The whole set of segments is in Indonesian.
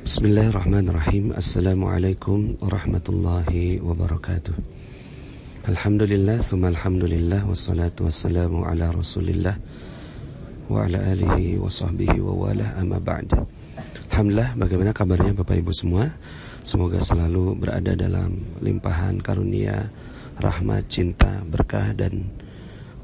Bismillahirrahmanirrahim. Assalamualaikum warahmatullahi wabarakatuh. Alhamdulillah, thumma alhamdulillah, wassalatu wassalamu ala rasulillah wa ala alihi wa sahbihi wa wala, amma ba'd. Alhamdulillah, bagaimana kabarnya Bapak Ibu semua? Semoga selalu berada dalam limpahan karunia, rahmat, cinta, berkah dan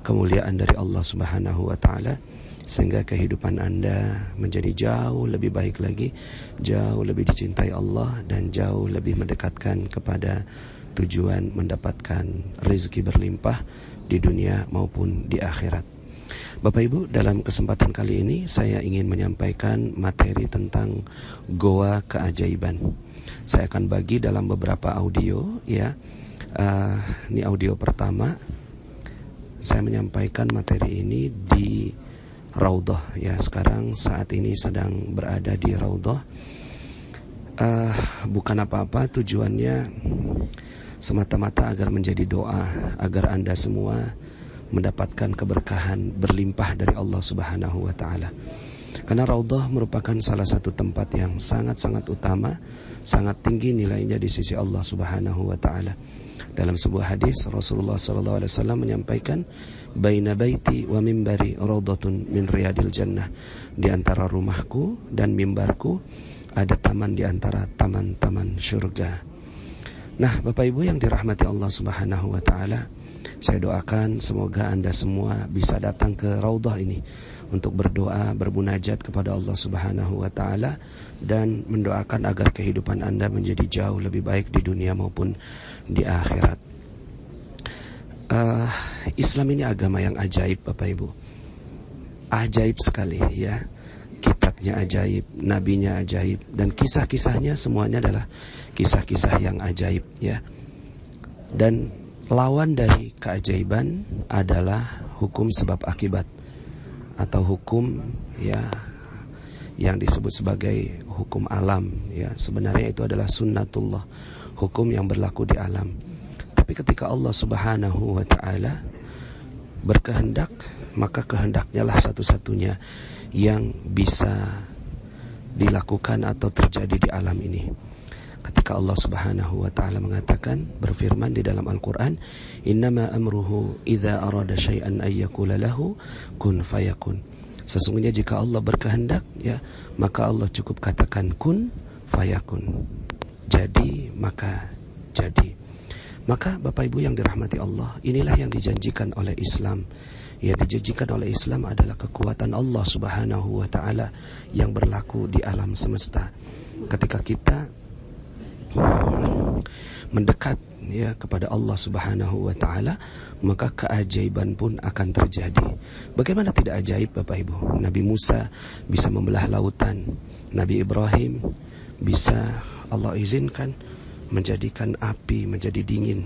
kemuliaan dari Allah Subhanahu wa taala, sehingga kehidupan Anda menjadi jauh lebih baik lagi, jauh lebih dicintai Allah, dan jauh lebih mendekatkan kepada tujuan mendapatkan rezeki berlimpah di dunia maupun di akhirat. Bapak Ibu, dalam kesempatan kali ini saya ingin menyampaikan materi tentang goa keajaiban. Saya akan bagi dalam beberapa audio, ya. Ini audio pertama. Saya menyampaikan materi ini di Raudhah, ya. Sekarang saat ini sedang berada di Raudhah. Bukan apa-apa, tujuannya semata-mata agar menjadi doa, agar Anda semua mendapatkan keberkahan berlimpah dari Allah Subhanahu wa taala. Karena Raudhah merupakan salah satu tempat yang sangat-sangat utama, sangat tinggi nilainya di sisi Allah Subhanahu wa taala. Dalam sebuah hadis Rasulullah SAW menyampaikan, baina baiti wa mimbari raudhatun min riyadil jannah. Di antara rumahku dan mimbarku ada taman di antara taman-taman surga. Nah, Bapak Ibu yang dirahmati Allah Subhanahu wa taala, saya doakan semoga Anda semua bisa datang ke Raudhah ini untuk berdoa, bermunajat kepada Allah Subhanahu wa taala, dan mendoakan agar kehidupan Anda menjadi jauh lebih baik di dunia maupun di akhirat. Islam ini agama yang ajaib, Bapak Ibu. Ajaib sekali, ya. Kitabnya ajaib, nabinya ajaib, dan kisah-kisahnya semuanya adalah kisah-kisah yang ajaib, ya. Dan lawan dari keajaiban adalah hukum sebab akibat, atau hukum, ya, yang disebut sebagai hukum alam, ya. Sebenarnya itu adalah sunnatullah, hukum yang berlaku di alam. Tapi ketika Allah Subhanahu wa taala berkehendak, maka kehendaknya lah satu-satunya yang bisa dilakukan atau terjadi di alam ini. Ketika Allah Subhanahu wa taala mengatakan, berfirman di dalam Al-Qur'an, innama amruhu idza arada syai'an ay yaqula lahu kun fayakun. Sesungguhnya jika Allah berkehendak, ya, maka Allah cukup katakan kun fayakun. Jadi maka jadi. Maka Bapak Ibu yang dirahmati Allah, inilah yang dijanjikan oleh Islam. Ya, dijanjikan oleh Islam adalah kekuatan Allah Subhanahu wa taala yang berlaku di alam semesta. Ketika kita mendekat, ya, kepada Allah Subhanahu wa taala, maka keajaiban pun akan terjadi. Bagaimana tidak ajaib, Bapak Ibu? Nabi Musa bisa membelah lautan. Nabi Ibrahim bisa Allah izinkan menjadikan api menjadi dingin.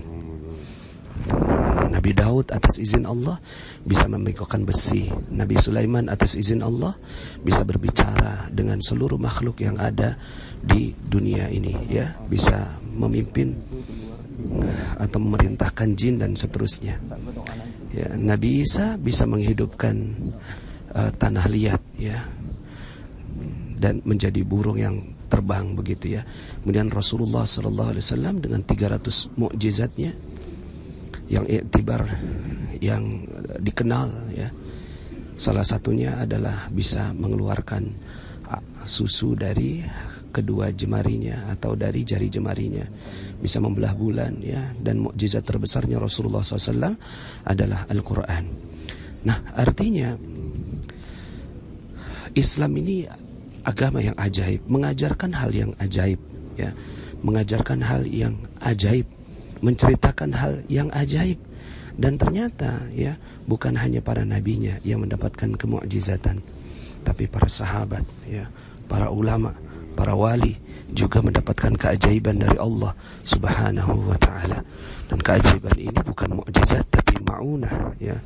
Nabi Daud atas izin Allah bisa membengkokkan besi. Nabi Sulaiman atas izin Allah bisa berbicara dengan seluruh makhluk yang ada di dunia ini, ya, bisa memimpin atau memerintahkan jin dan seterusnya. Ya, Nabi Isa bisa menghidupkan tanah liat, ya, dan menjadi burung yang terbang, begitu, ya. Kemudian Rasulullah SAW dengan 300 mukjizatnya yang iktibar, yang dikenal, ya, salah satunya adalah bisa mengeluarkan susu dari kedua jemarinya atau dari jari jemarinya, bisa membelah bulan, ya. Dan mukjizat terbesarnya Rasulullah SAW adalah Al-Quran. Nah, artinya Islam ini agama yang ajaib, mengajarkan hal yang ajaib, ya, mengajarkan hal yang ajaib, menceritakan hal yang ajaib. Dan ternyata, ya, bukan hanya para nabinya yang mendapatkan kemukjizatan, tapi para sahabat, ya, para ulama, para wali juga mendapatkan keajaiban dari Allah Subhanahu wa taala. Dan keajaiban ini bukan mukjizat tapi maunah, ya,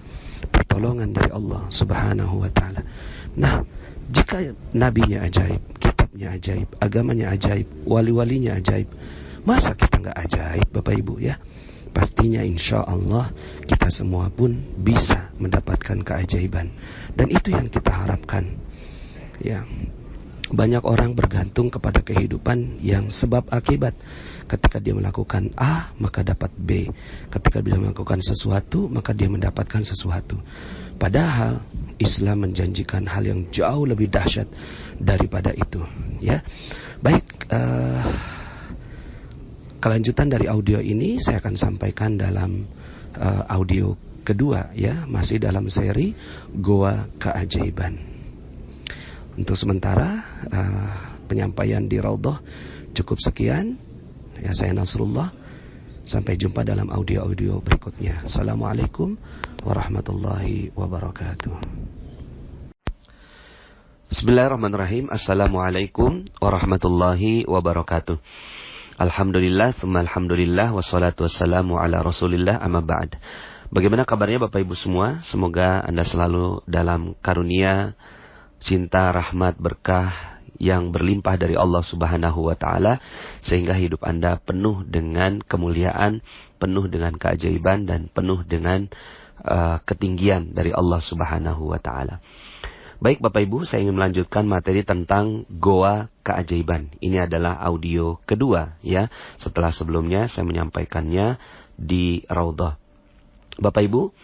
pertolongan dari Allah Subhanahu wa taala. Nah, jika nabinya ajaib, kitabnya ajaib, agamanya ajaib, wali-walinya ajaib, masa kita nggak ajaib, Bapak Ibu, ya? Pastinya insya Allah kita semua pun bisa mendapatkan keajaiban. Dan itu yang kita harapkan, ya. Banyak orang bergantung kepada kehidupan yang sebab akibat. Ketika dia melakukan A, maka dapat B. Ketika dia melakukan sesuatu, maka dia mendapatkan sesuatu. Padahal Islam menjanjikan hal yang jauh lebih dahsyat daripada itu. Ya, baik. Kelanjutan dari audio ini saya akan sampaikan dalam audio kedua, ya, masih dalam seri Goa Keajaiban. Untuk sementara penyampaian di Raudhah cukup sekian. Ya, saya Nasrullah. Sampai jumpa dalam audio-audio berikutnya. Assalamualaikum warahmatullahi wabarakatuh. Bismillahirrahmanirrahim. Assalamualaikum warahmatullahi wabarakatuh. Alhamdulillah, tsumma alhamdulillah, wassalatu wassalamu ala Rasulillah, amma ba'd. Bagaimana kabarnya Bapak Ibu semua? Semoga Anda selalu dalam karunia, cinta, rahmat, berkah yang berlimpah dari Allah Subhanahu wa Ta'ala, sehingga hidup Anda penuh dengan kemuliaan, penuh dengan keajaiban, dan penuh dengan ketinggian dari Allah Subhanahu wa Ta'ala. Baik Bapak Ibu, saya ingin melanjutkan materi tentang Goa Keajaiban. Ini adalah audio kedua, ya, setelah sebelumnya saya menyampaikannya di Raudhah. Bapak Ibu,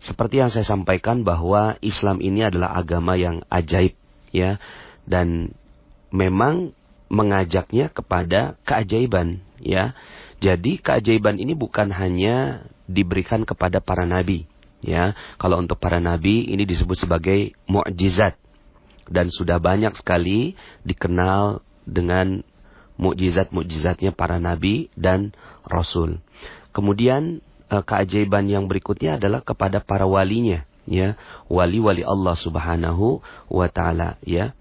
seperti yang saya sampaikan bahwa Islam ini adalah agama yang ajaib, ya, dan memang mengajaknya kepada keajaiban, ya. Jadi keajaiban ini bukan hanya diberikan kepada para nabi, ya. Kalau untuk para nabi ini disebut sebagai mukjizat, dan sudah banyak sekali dikenal dengan mukjizat-mukjizatnya para nabi dan rasul. Kemudian keajaiban yang berikutnya adalah kepada para walinya, ya, wali-wali Allah Subhanahu wa Ta'ala, ya.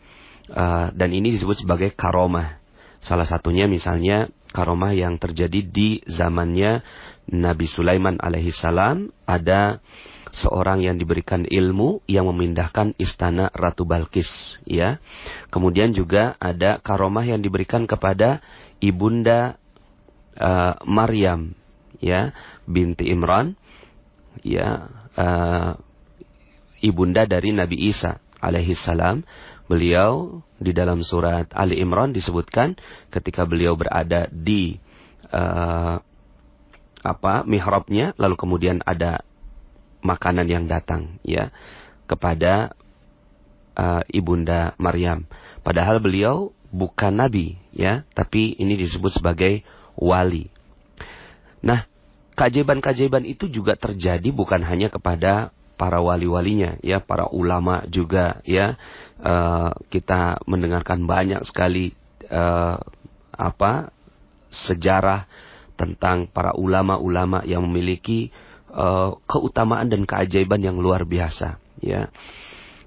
Dan ini disebut sebagai karomah. Salah satunya misalnya karomah yang terjadi di zamannya Nabi Sulaiman alaihissalam. Ada seorang yang diberikan ilmu yang memindahkan istana Ratu Balkis, ya. Kemudian juga ada karomah yang diberikan kepada ibunda Maryam, ya, binti Imran, ya, ibunda dari Nabi Isa alaihissalam. Beliau di dalam surat Ali Imran disebutkan ketika beliau berada di mihrabnya, lalu kemudian ada makanan yang datang, ya, kepada ibunda Maryam. Padahal beliau bukan nabi, ya, tapi ini disebut sebagai wali. Nah, keajaiban-keajaiban itu juga terjadi bukan hanya kepada para wali-walinya, ya, para ulama juga, ya. Kita mendengarkan banyak sekali sejarah tentang para ulama-ulama yang memiliki keutamaan dan keajaiban yang luar biasa, ya.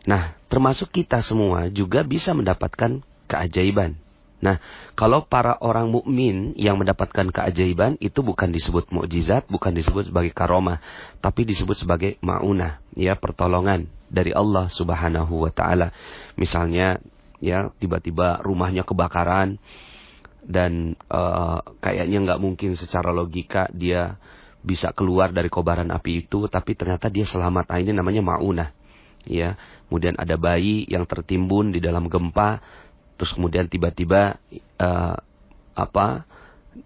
Nah, termasuk kita semua juga bisa mendapatkan keajaiban. Nah, kalau para orang mukmin yang mendapatkan keajaiban itu bukan disebut mukjizat, bukan disebut sebagai karomah, tapi disebut sebagai ma'unah, ya, pertolongan dari Allah Subhanahu wa Ta'ala. Misalnya, ya, tiba-tiba rumahnya kebakaran dan kayaknya nggak mungkin secara logika dia bisa keluar dari kobaran api itu, tapi ternyata dia selamat. Nah, ini namanya ma'unah, ya. Kemudian ada bayi yang tertimbun di dalam gempa, terus kemudian tiba-tiba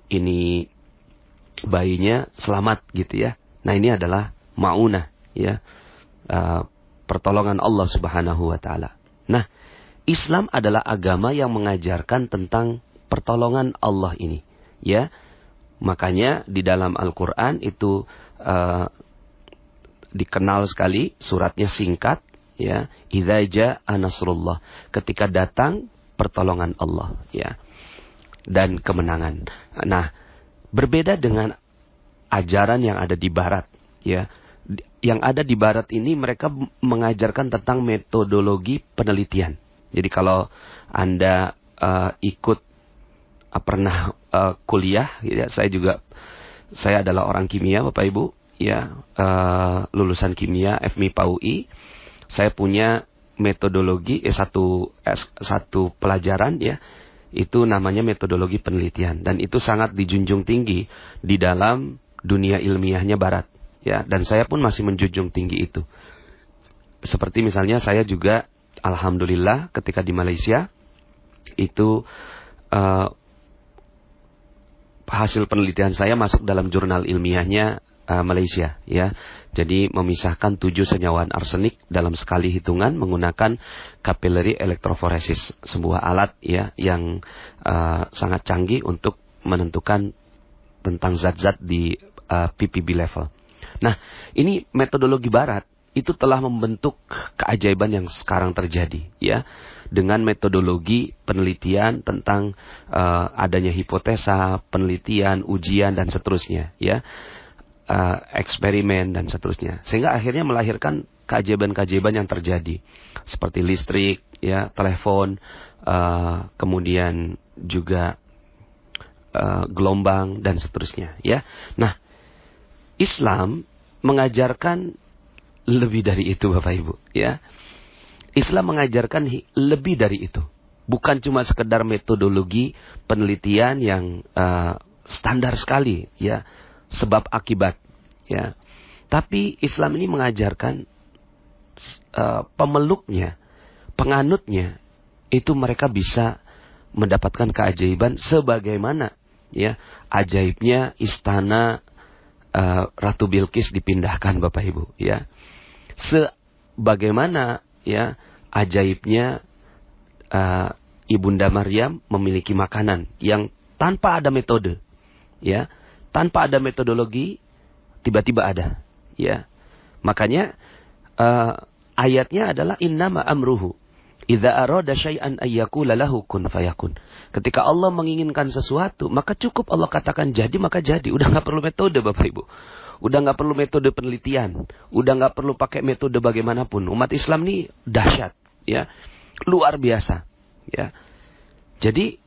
ini bayinya selamat, gitu, ya. Nah, ini adalah ma'unah, ya, pertolongan Allah Subhanahu wa Ta'ala. Nah, Islam adalah agama yang mengajarkan tentang pertolongan Allah ini, ya. Makanya di dalam Al-Quran itu dikenal sekali, suratnya singkat, ya, idza jaa nasrullah, ketika datang pertolongan Allah, ya, dan kemenangan. Nah, berbeda dengan ajaran yang ada di Barat, ya. Yang ada di Barat ini mereka mengajarkan tentang metodologi penelitian. Jadi kalau Anda pernah kuliah, ya, saya adalah orang kimia, Bapak Ibu, ya, lulusan kimia FMIPA UI. Saya punya metodologi satu pelajaran, ya, itu namanya metodologi penelitian, dan itu sangat dijunjung tinggi di dalam dunia ilmiahnya Barat, ya, dan saya pun masih menjunjung tinggi itu. Seperti misalnya saya juga alhamdulillah ketika di Malaysia itu hasil penelitian saya masuk dalam jurnal ilmiahnya Malaysia, ya. Jadi memisahkan 7 senyawaan arsenik dalam sekali hitungan menggunakan capillary electrophoresis, sebuah alat ya yang sangat canggih untuk menentukan tentang zat-zat di ppb level. Nah, ini metodologi barat itu telah membentuk keajaiban yang sekarang terjadi, ya, dengan metodologi penelitian tentang adanya hipotesa, penelitian, ujian dan seterusnya, ya, eksperimen dan seterusnya, sehingga akhirnya melahirkan keajaiban-keajaiban yang terjadi seperti listrik, ya, telepon, kemudian juga gelombang dan seterusnya, ya. Nah, Islam mengajarkan lebih dari itu, Bapak Ibu, ya. Islam mengajarkan lebih dari itu. Bukan cuma sekedar metodologi penelitian yang standar sekali, ya, sebab akibat, ya. Tapi Islam ini mengajarkan pemeluknya, penganutnya, itu mereka bisa mendapatkan keajaiban sebagaimana, ya, ajaibnya istana Ratu Bilqis dipindahkan, Bapak Ibu, ya. Sebagaimana, ya, ajaibnya Ibunda Maryam memiliki makanan yang tanpa ada metode, ya, tanpa ada metodologi, tiba-tiba ada, ya. Makanya ayatnya adalah innama amruhu idza arada syai'an ayyakula lahu kun fayakun. Ketika Allah menginginkan sesuatu, maka cukup Allah katakan jadi, maka jadi. Udah nggak perlu metode, Bapak Ibu. Udah nggak perlu metode penelitian. Udah nggak perlu pakai metode bagaimanapun. Umat Islam ini dahsyat, ya, luar biasa, ya. Jadi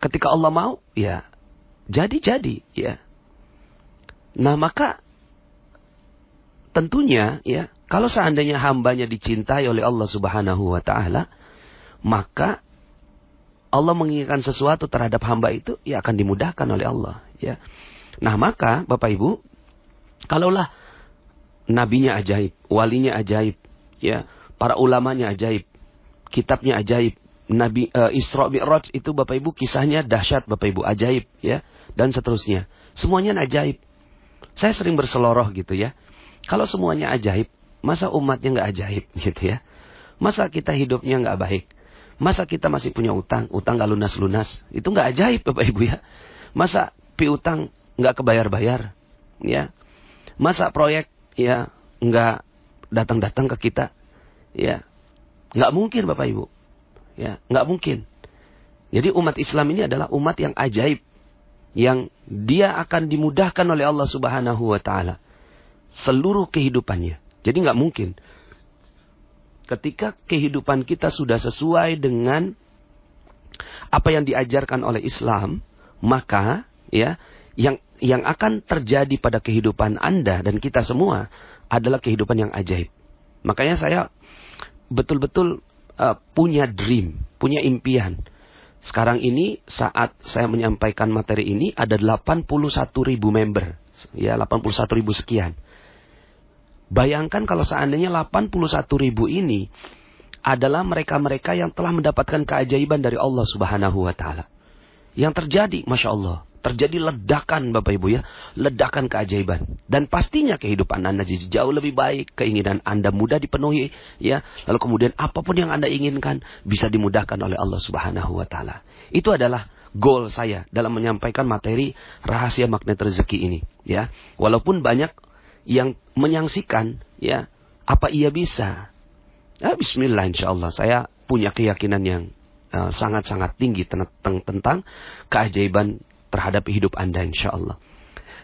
ketika Allah mau, ya, jadi, ya. Nah, maka tentunya, ya, kalau seandainya hambanya dicintai oleh Allah Subhanahu wa Ta'ala, maka Allah menginginkan sesuatu terhadap hamba itu, ya, akan dimudahkan oleh Allah, ya. Nah, maka Bapak Ibu, kalaulah nabinya ajaib, walinya ajaib, ya, para ulamanya ajaib, kitabnya ajaib, Nabi Isra Mi'raj itu Bapak Ibu kisahnya dahsyat, Bapak Ibu, ajaib, ya, dan seterusnya. Semuanya ajaib. Saya sering berseloroh gitu, ya. Kalau semuanya ajaib, masa umatnya nggak ajaib gitu, ya? Masa kita hidupnya nggak baik? Masa kita masih punya utang nggak lunas-lunas? Itu nggak ajaib, Bapak Ibu, ya. Masa piutang nggak kebayar-bayar, ya. Masa proyek, ya, nggak datang-datang ke kita, ya. Nggak mungkin, Bapak Ibu, ya, nggak mungkin. Jadi umat Islam ini adalah umat yang ajaib, yang dia akan dimudahkan oleh Allah Subhanahu wa Ta'ala seluruh kehidupannya. Jadi nggak mungkin ketika kehidupan kita sudah sesuai dengan apa yang diajarkan oleh Islam, maka, ya, yang akan terjadi pada kehidupan Anda dan kita semua adalah kehidupan yang ajaib. Makanya saya betul-betul punya dream, punya impian. Sekarang ini saat saya menyampaikan materi ini ada 81.000 member, ya, 81.000 sekian. Bayangkan kalau seandainya 81.000 ini adalah mereka-mereka yang telah mendapatkan keajaiban dari Allah Subhanahu wa Ta'ala. Yang terjadi, Masya Allah, terjadi ledakan, Bapak Ibu, ya, ledakan keajaiban. Dan pastinya kehidupan Anda jauh lebih baik, keinginan Anda mudah dipenuhi, ya. Lalu kemudian apapun yang Anda inginkan bisa dimudahkan oleh Allah Subhanahu wa Ta'ala. Itu adalah goal saya dalam menyampaikan materi rahasia magnet rezeki ini, ya. Walaupun banyak yang menyangsikan, ya, apa ia bisa? Ya, bismillah, insyaallah saya punya keyakinan yang sangat-sangat tinggi tentang keajaiban terhadap hidup Anda, insyaallah.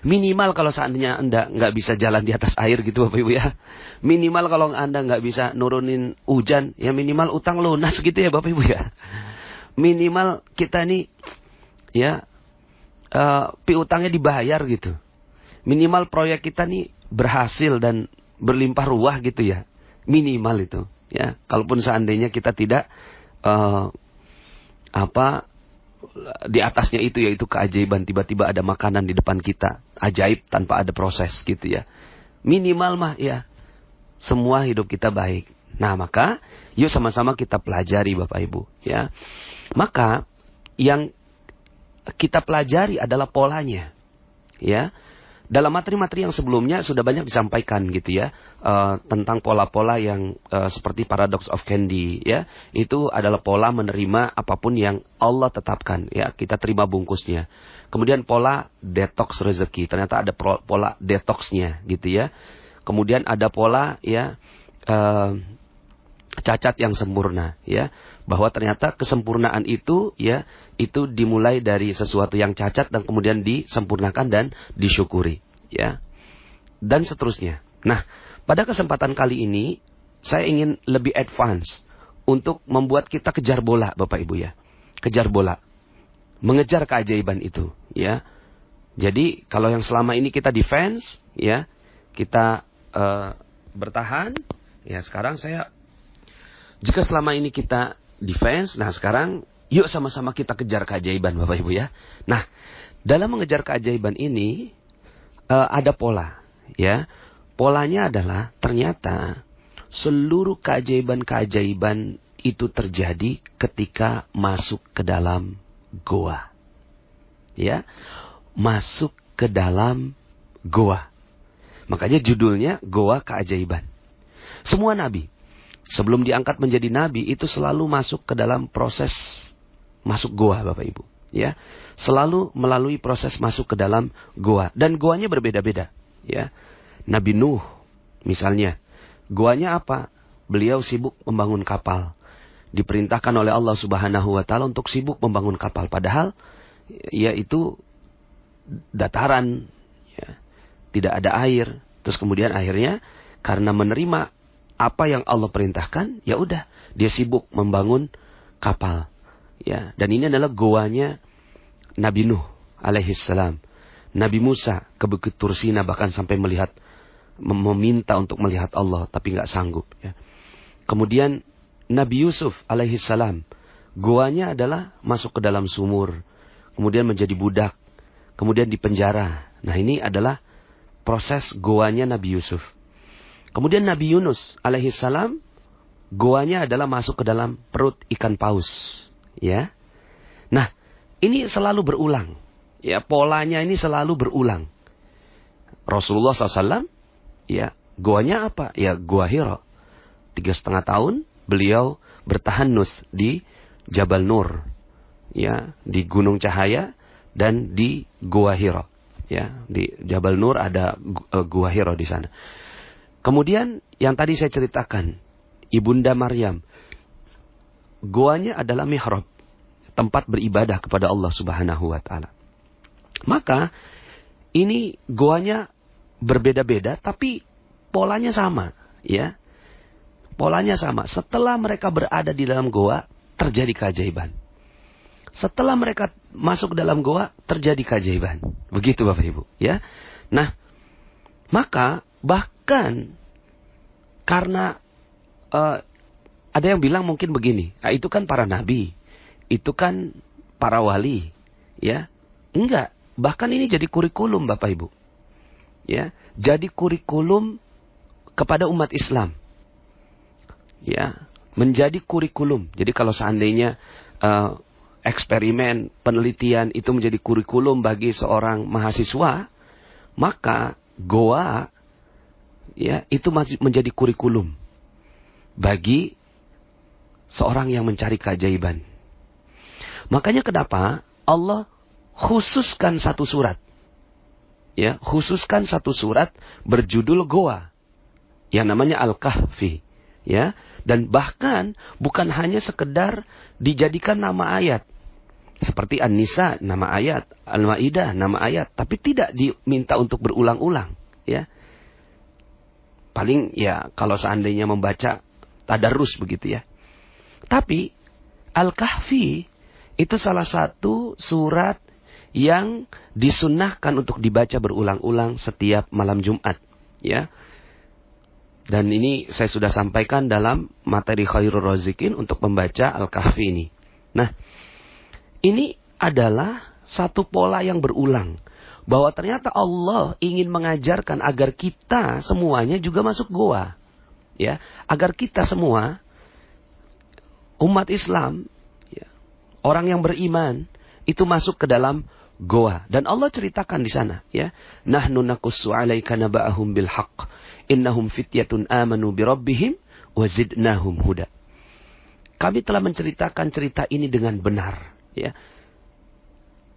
Minimal kalau seandainya Anda nggak bisa jalan di atas air gitu, Bapak Ibu, ya. Minimal kalau Anda nggak bisa nurunin hujan, ya minimal utang lunas gitu, ya Bapak Ibu, ya. Minimal kita nih, ya, piutangnya dibayar gitu. Minimal proyek kita nih berhasil dan berlimpah ruah gitu, ya. Minimal itu, ya. Kalaupun seandainya kita tidak di atasnya itu, yaitu keajaiban, tiba-tiba ada makanan di depan kita, ajaib tanpa ada proses gitu, ya. Minimal mah, ya, semua hidup kita baik. Nah, maka yuk sama-sama kita pelajari Bapak Ibu, ya. Maka yang kita pelajari adalah polanya, ya. Dalam materi-materi yang sebelumnya sudah banyak disampaikan gitu ya, tentang pola-pola yang seperti paradox of candy, ya. Itu adalah pola menerima apapun yang Allah tetapkan, ya. Kita terima bungkusnya. Kemudian pola detox rezeki, ternyata ada pola detoxnya gitu ya. Kemudian ada pola ya cacat yang sempurna, ya. Bahwa ternyata kesempurnaan itu ya, itu dimulai dari sesuatu yang cacat dan kemudian disempurnakan dan disyukuri, ya. Dan seterusnya. Nah, pada kesempatan kali ini saya ingin lebih advance untuk membuat kita kejar bola, Bapak Ibu, ya. Kejar bola. Mengejar keajaiban itu, ya. Jadi, kalau yang selama ini kita defense, ya, kita bertahan, ya, sekarang jika selama ini kita defense, nah sekarang yuk sama-sama kita kejar keajaiban Bapak Ibu, ya. Nah, dalam mengejar keajaiban ini ada pola, ya. Polanya adalah ternyata seluruh keajaiban-keajaiban itu terjadi ketika masuk ke dalam goa. Ya, masuk ke dalam goa. Makanya judulnya Goa Keajaiban. Semua nabi sebelum diangkat menjadi nabi itu selalu masuk ke dalam proses masuk goa Bapak Ibu, ya. Selalu melalui proses masuk ke dalam goa dan goanya berbeda-beda, ya. Nabi Nuh misalnya, goanya apa? Beliau sibuk membangun kapal. Diperintahkan oleh Allah Subhanahu wa taala untuk sibuk membangun kapal, padahal ya itu dataran, ya. Tidak ada air. Terus kemudian akhirnya karena menerima apa yang Allah perintahkan, ya udah dia sibuk membangun kapal, ya. Dan ini adalah goanya Nabi Nuh alaihissalam. Nabi Musa ke Bukit Tursina bahkan sampai meminta untuk melihat Allah tapi nggak sanggup, ya. Kemudian Nabi Yusuf alaihissalam, goanya adalah masuk ke dalam sumur, kemudian menjadi budak, kemudian dipenjara. Nah, ini adalah proses goanya Nabi Yusuf. Kemudian Nabi Yunus alaihissalam, goanya adalah masuk ke dalam perut ikan paus, ya. Nah, ini selalu berulang, ya. Polanya ini selalu berulang. Rasulullah SAW, ya, goanya apa? Ya, Gua Hira. 3,5 tahun beliau bertahanus di Jabal Nur, ya, di Gunung Cahaya dan di Gua Hira. Ya, di Jabal Nur ada Gua Hira di sana. Kemudian yang tadi saya ceritakan, Ibunda Maryam, goanya adalah mihrab, tempat beribadah kepada Allah Subhanahu wa taala. Maka ini goanya berbeda-beda tapi polanya sama, ya. Polanya sama. Setelah mereka berada di dalam goa, terjadi keajaiban. Setelah mereka masuk ke dalam goa, terjadi keajaiban. Begitu Bapak Ibu, ya. Nah, maka bahkan karena ada yang bilang mungkin begini, nah, itu kan para nabi, itu kan para wali, ya. Enggak, bahkan ini jadi kurikulum Bapak Ibu, ya. Jadi kurikulum kepada umat Islam, ya. Menjadi kurikulum. Jadi kalau seandainya eksperimen, penelitian itu menjadi kurikulum bagi seorang mahasiswa, maka goa, ya, itu masih menjadi kurikulum bagi seorang yang mencari keajaiban. Makanya kenapa Allah khususkan satu surat, ya, khususkan satu surat berjudul Goa yang namanya Al-Kahfi, ya. Dan bahkan bukan hanya sekedar dijadikan nama ayat seperti An-Nisa nama ayat, Al-Maidah nama ayat, tapi tidak diminta untuk berulang-ulang, ya. Paling ya kalau seandainya membaca tadarus begitu, ya. Tapi Al-Kahfi itu salah satu surat yang disunnahkan untuk dibaca berulang-ulang setiap malam Jumat, ya. Dan ini saya sudah sampaikan dalam materi Khairul Razikin untuk membaca Al-Kahfi ini. Nah, ini adalah satu pola yang berulang. Bahwa ternyata Allah ingin mengajarkan agar kita semuanya juga masuk goa. ya, agar kita semua umat Islam, ya, orang yang beriman itu masuk ke dalam goa. Dan Allah ceritakan di sana, ya, nahnu naqussu 'alaika naba'ahum bil haqq innahum fityatun amanu bi rabbihim wa zidnahum huda. Kami telah menceritakan cerita ini dengan benar, ya.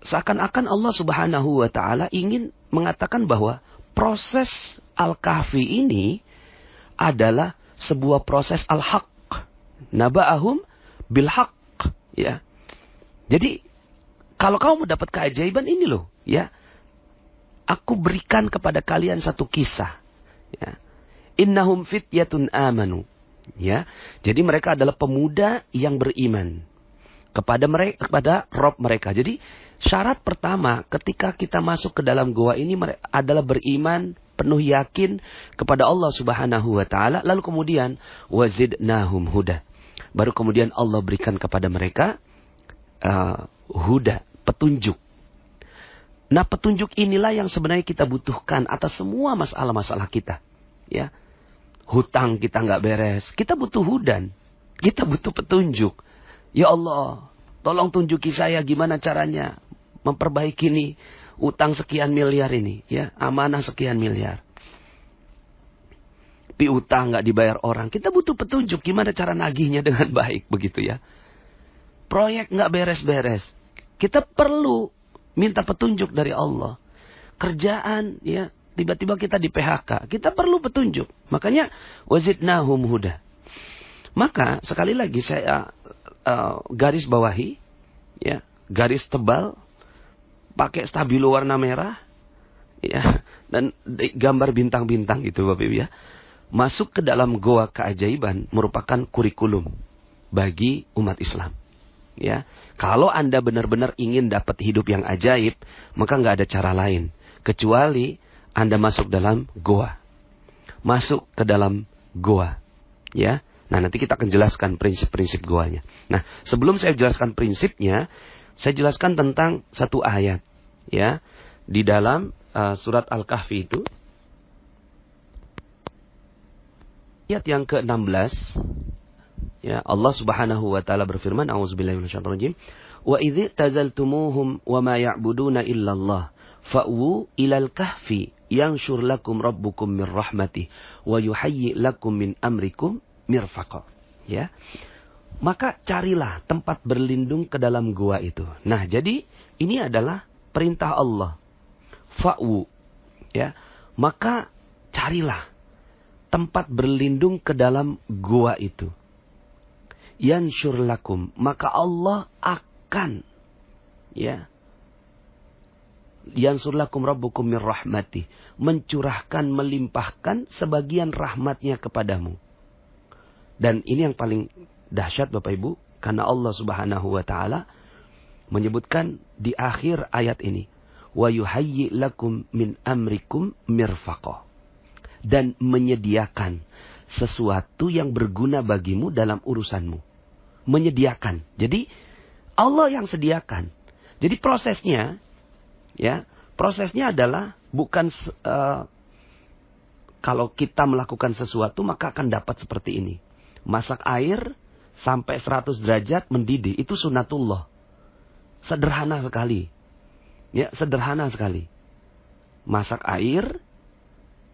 Seakan-akan Allah Subhanahu wa taala ingin mengatakan bahwa proses Al-Kahfi ini adalah sebuah proses al-haq. Naba'ahum bil haqq, ya. Jadi kalau kamu dapat keajaiban ini loh, ya. Aku berikan kepada kalian satu kisah, ya. Innahum fityatun amanu, ya. Jadi mereka adalah pemuda yang beriman kepada Rob mereka. Jadi syarat pertama ketika kita masuk ke dalam goa ini adalah beriman, penuh yakin kepada Allah Subhanahu wa taala, lalu kemudian wazidnahum huda. Baru kemudian Allah berikan kepada mereka huda, petunjuk. Nah, petunjuk inilah yang sebenarnya kita butuhkan atas semua masalah-masalah kita, ya. Hutang kita nggak beres, kita butuh hudan, kita butuh petunjuk. Ya Allah, tolong tunjuki saya gimana caranya memperbaiki ini utang sekian miliar ini, ya, amanah sekian miliar. Piutang nggak dibayar orang, kita butuh petunjuk gimana cara nagihnya dengan baik, begitu ya. Proyek nggak beres-beres, kita perlu minta petunjuk dari Allah. Kerjaan, ya, tiba-tiba kita di PHK, kita perlu petunjuk. Makanya wazidnahum huda. Maka sekali lagi saya garis bawahi, ya, garis tebal, pakai stabilo warna merah, ya, dan gambar bintang-bintang gitu Bapak Ibu, ya. Masuk ke dalam goa keajaiban merupakan kurikulum bagi umat Islam, ya. Kalau Anda benar-benar ingin dapat hidup yang ajaib, maka nggak ada cara lain kecuali Anda masuk dalam goa, masuk ke dalam goa, ya. Nah, nanti kita akan jelaskan prinsip-prinsip goanya. Nah, sebelum saya jelaskan prinsipnya, saya jelaskan tentang satu ayat, ya, di dalam surat Al-Kahfi itu. Ayat yang ke-16, ya, Allah Subhanahu wa taala berfirman, a'udzubillahi minasyaitonir rajim, wa idz tazaltumuhum wa ma ya'buduna illallah fa'u ilal kahfi yanshur lakum rabbukum mir rahmatih wa yuhayyi lakum min amrikum mirfaqa, ya. Maka carilah tempat berlindung ke dalam gua itu. Nah, jadi ini adalah perintah Allah. Fa'u, ya. Maka carilah tempat berlindung ke dalam gua itu. Yanshur lakum, maka Allah akan, ya, yansur lakum rabbukum mir rahmatih, mencurahkan, melimpahkan sebagian rahmatnya kepadamu. Dan ini yang paling dahsyat Bapak Ibu, karena Allah Subhanahu wa taala menyebutkan di akhir ayat ini, wa yuhayyi lakum min amrikum mirfaqa, dan menyediakan sesuatu yang berguna bagimu dalam urusanmu. Menyediakan. Jadi Allah yang sediakan. Jadi prosesnya, ya, prosesnya adalah bukan kalau kita melakukan sesuatu maka akan dapat seperti ini. Masak air sampai 100 derajat mendidih, itu sunnatullah. Sederhana sekali. Ya, sederhana sekali. Masak air,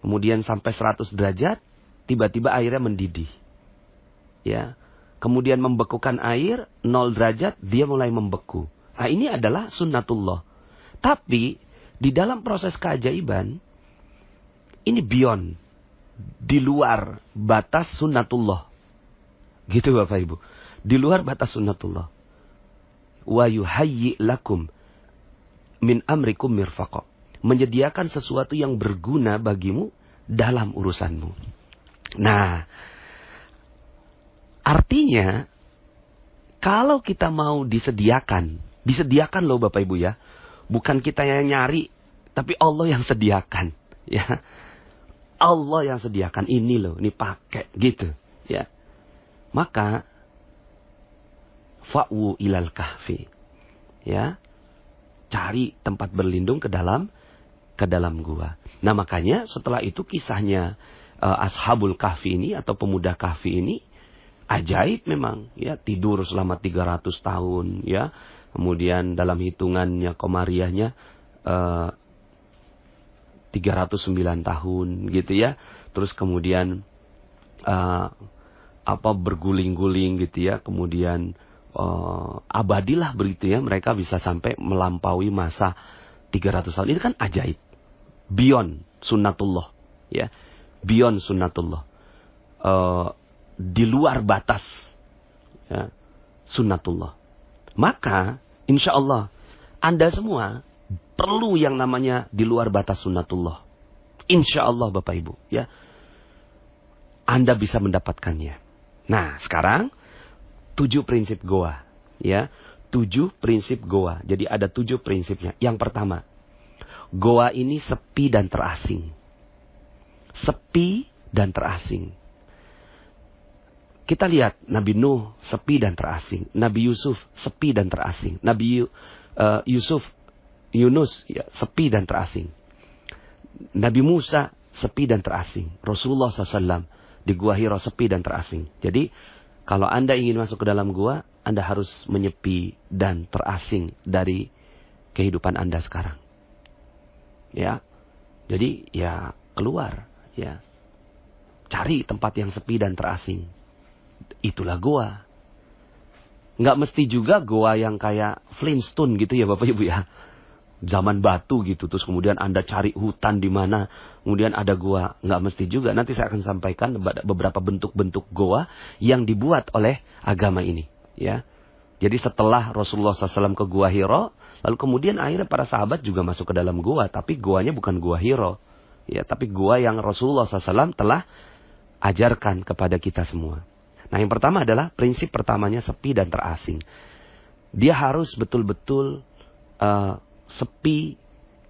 kemudian sampai 100 derajat, tiba-tiba airnya mendidih. Ya. Kemudian membekukan air, 0 derajat, dia mulai membeku. Nah, ini adalah sunnatullah. Tapi, di dalam proses keajaiban, ini beyond, di luar batas sunnatullah. Gitu Bapak Ibu. Di luar batas sunnatullah. Wa yuhayyi lakum min amrikum mirfaqa. Menyediakan sesuatu yang berguna bagimu dalam urusanmu. Nah, artinya, kalau kita mau disediakan loh Bapak Ibu, ya. Bukan kita yang nyari, tapi Allah yang sediakan. Ya. Allah yang sediakan, ini loh, ini pakai, gitu. Ya. Maka, fa'wu ilal kahfi. Ya. Cari tempat berlindung ke dalam gua. Nah, makanya setelah itu kisahnya Ashabul Kahfi ini atau pemuda Kahfi ini ajaib memang, ya, tidur selama 300 tahun, ya. Kemudian dalam hitungannya komariahnya 309 tahun gitu ya. Terus kemudian berguling-guling gitu ya. Kemudian abadilah begitu ya, mereka bisa sampai melampaui masa 300 tahun. Ini kan ajaib. Beyond sunnatullah, ya. Beyond sunnatullah. Di luar batas, ya, sunnatullah. Maka insya Allah Anda semua perlu yang namanya di luar batas sunnatullah. Insya Allah Bapak Ibu, ya, Anda bisa mendapatkannya. Nah sekarang 7 prinsip goa, ya, 7 prinsip goa. Jadi ada 7 prinsipnya. Yang pertama, goa ini sepi dan terasing. Sepi dan terasing. Kita lihat Nabi Nuh sepi dan terasing. Nabi Yusuf sepi dan terasing. Nabi Yunus ya, sepi dan terasing. Nabi Musa sepi dan terasing. Rasulullah SAW di Gua Hira sepi dan terasing. Jadi kalau Anda ingin masuk ke dalam gua, Anda harus menyepi dan terasing dari kehidupan Anda sekarang. Ya. Jadi ya keluar, ya. Cari tempat yang sepi dan terasing. Itulah goa. Nggak mesti juga goa yang kayak Flintstone gitu ya Bapak Ibu ya. Zaman batu gitu. Terus kemudian Anda cari hutan di mana. Kemudian ada goa. Nggak mesti juga. Nanti saya akan sampaikan beberapa bentuk-bentuk goa yang dibuat oleh agama ini. Ya. Jadi setelah Rasulullah SAW ke Gua Hira. Lalu kemudian akhirnya para sahabat juga masuk ke dalam goa. Tapi goanya bukan Gua Hira. Ya, tapi goa yang Rasulullah SAW telah ajarkan kepada kita semua. Nah yang pertama adalah prinsip pertamanya sepi dan terasing. Dia harus betul-betul sepi,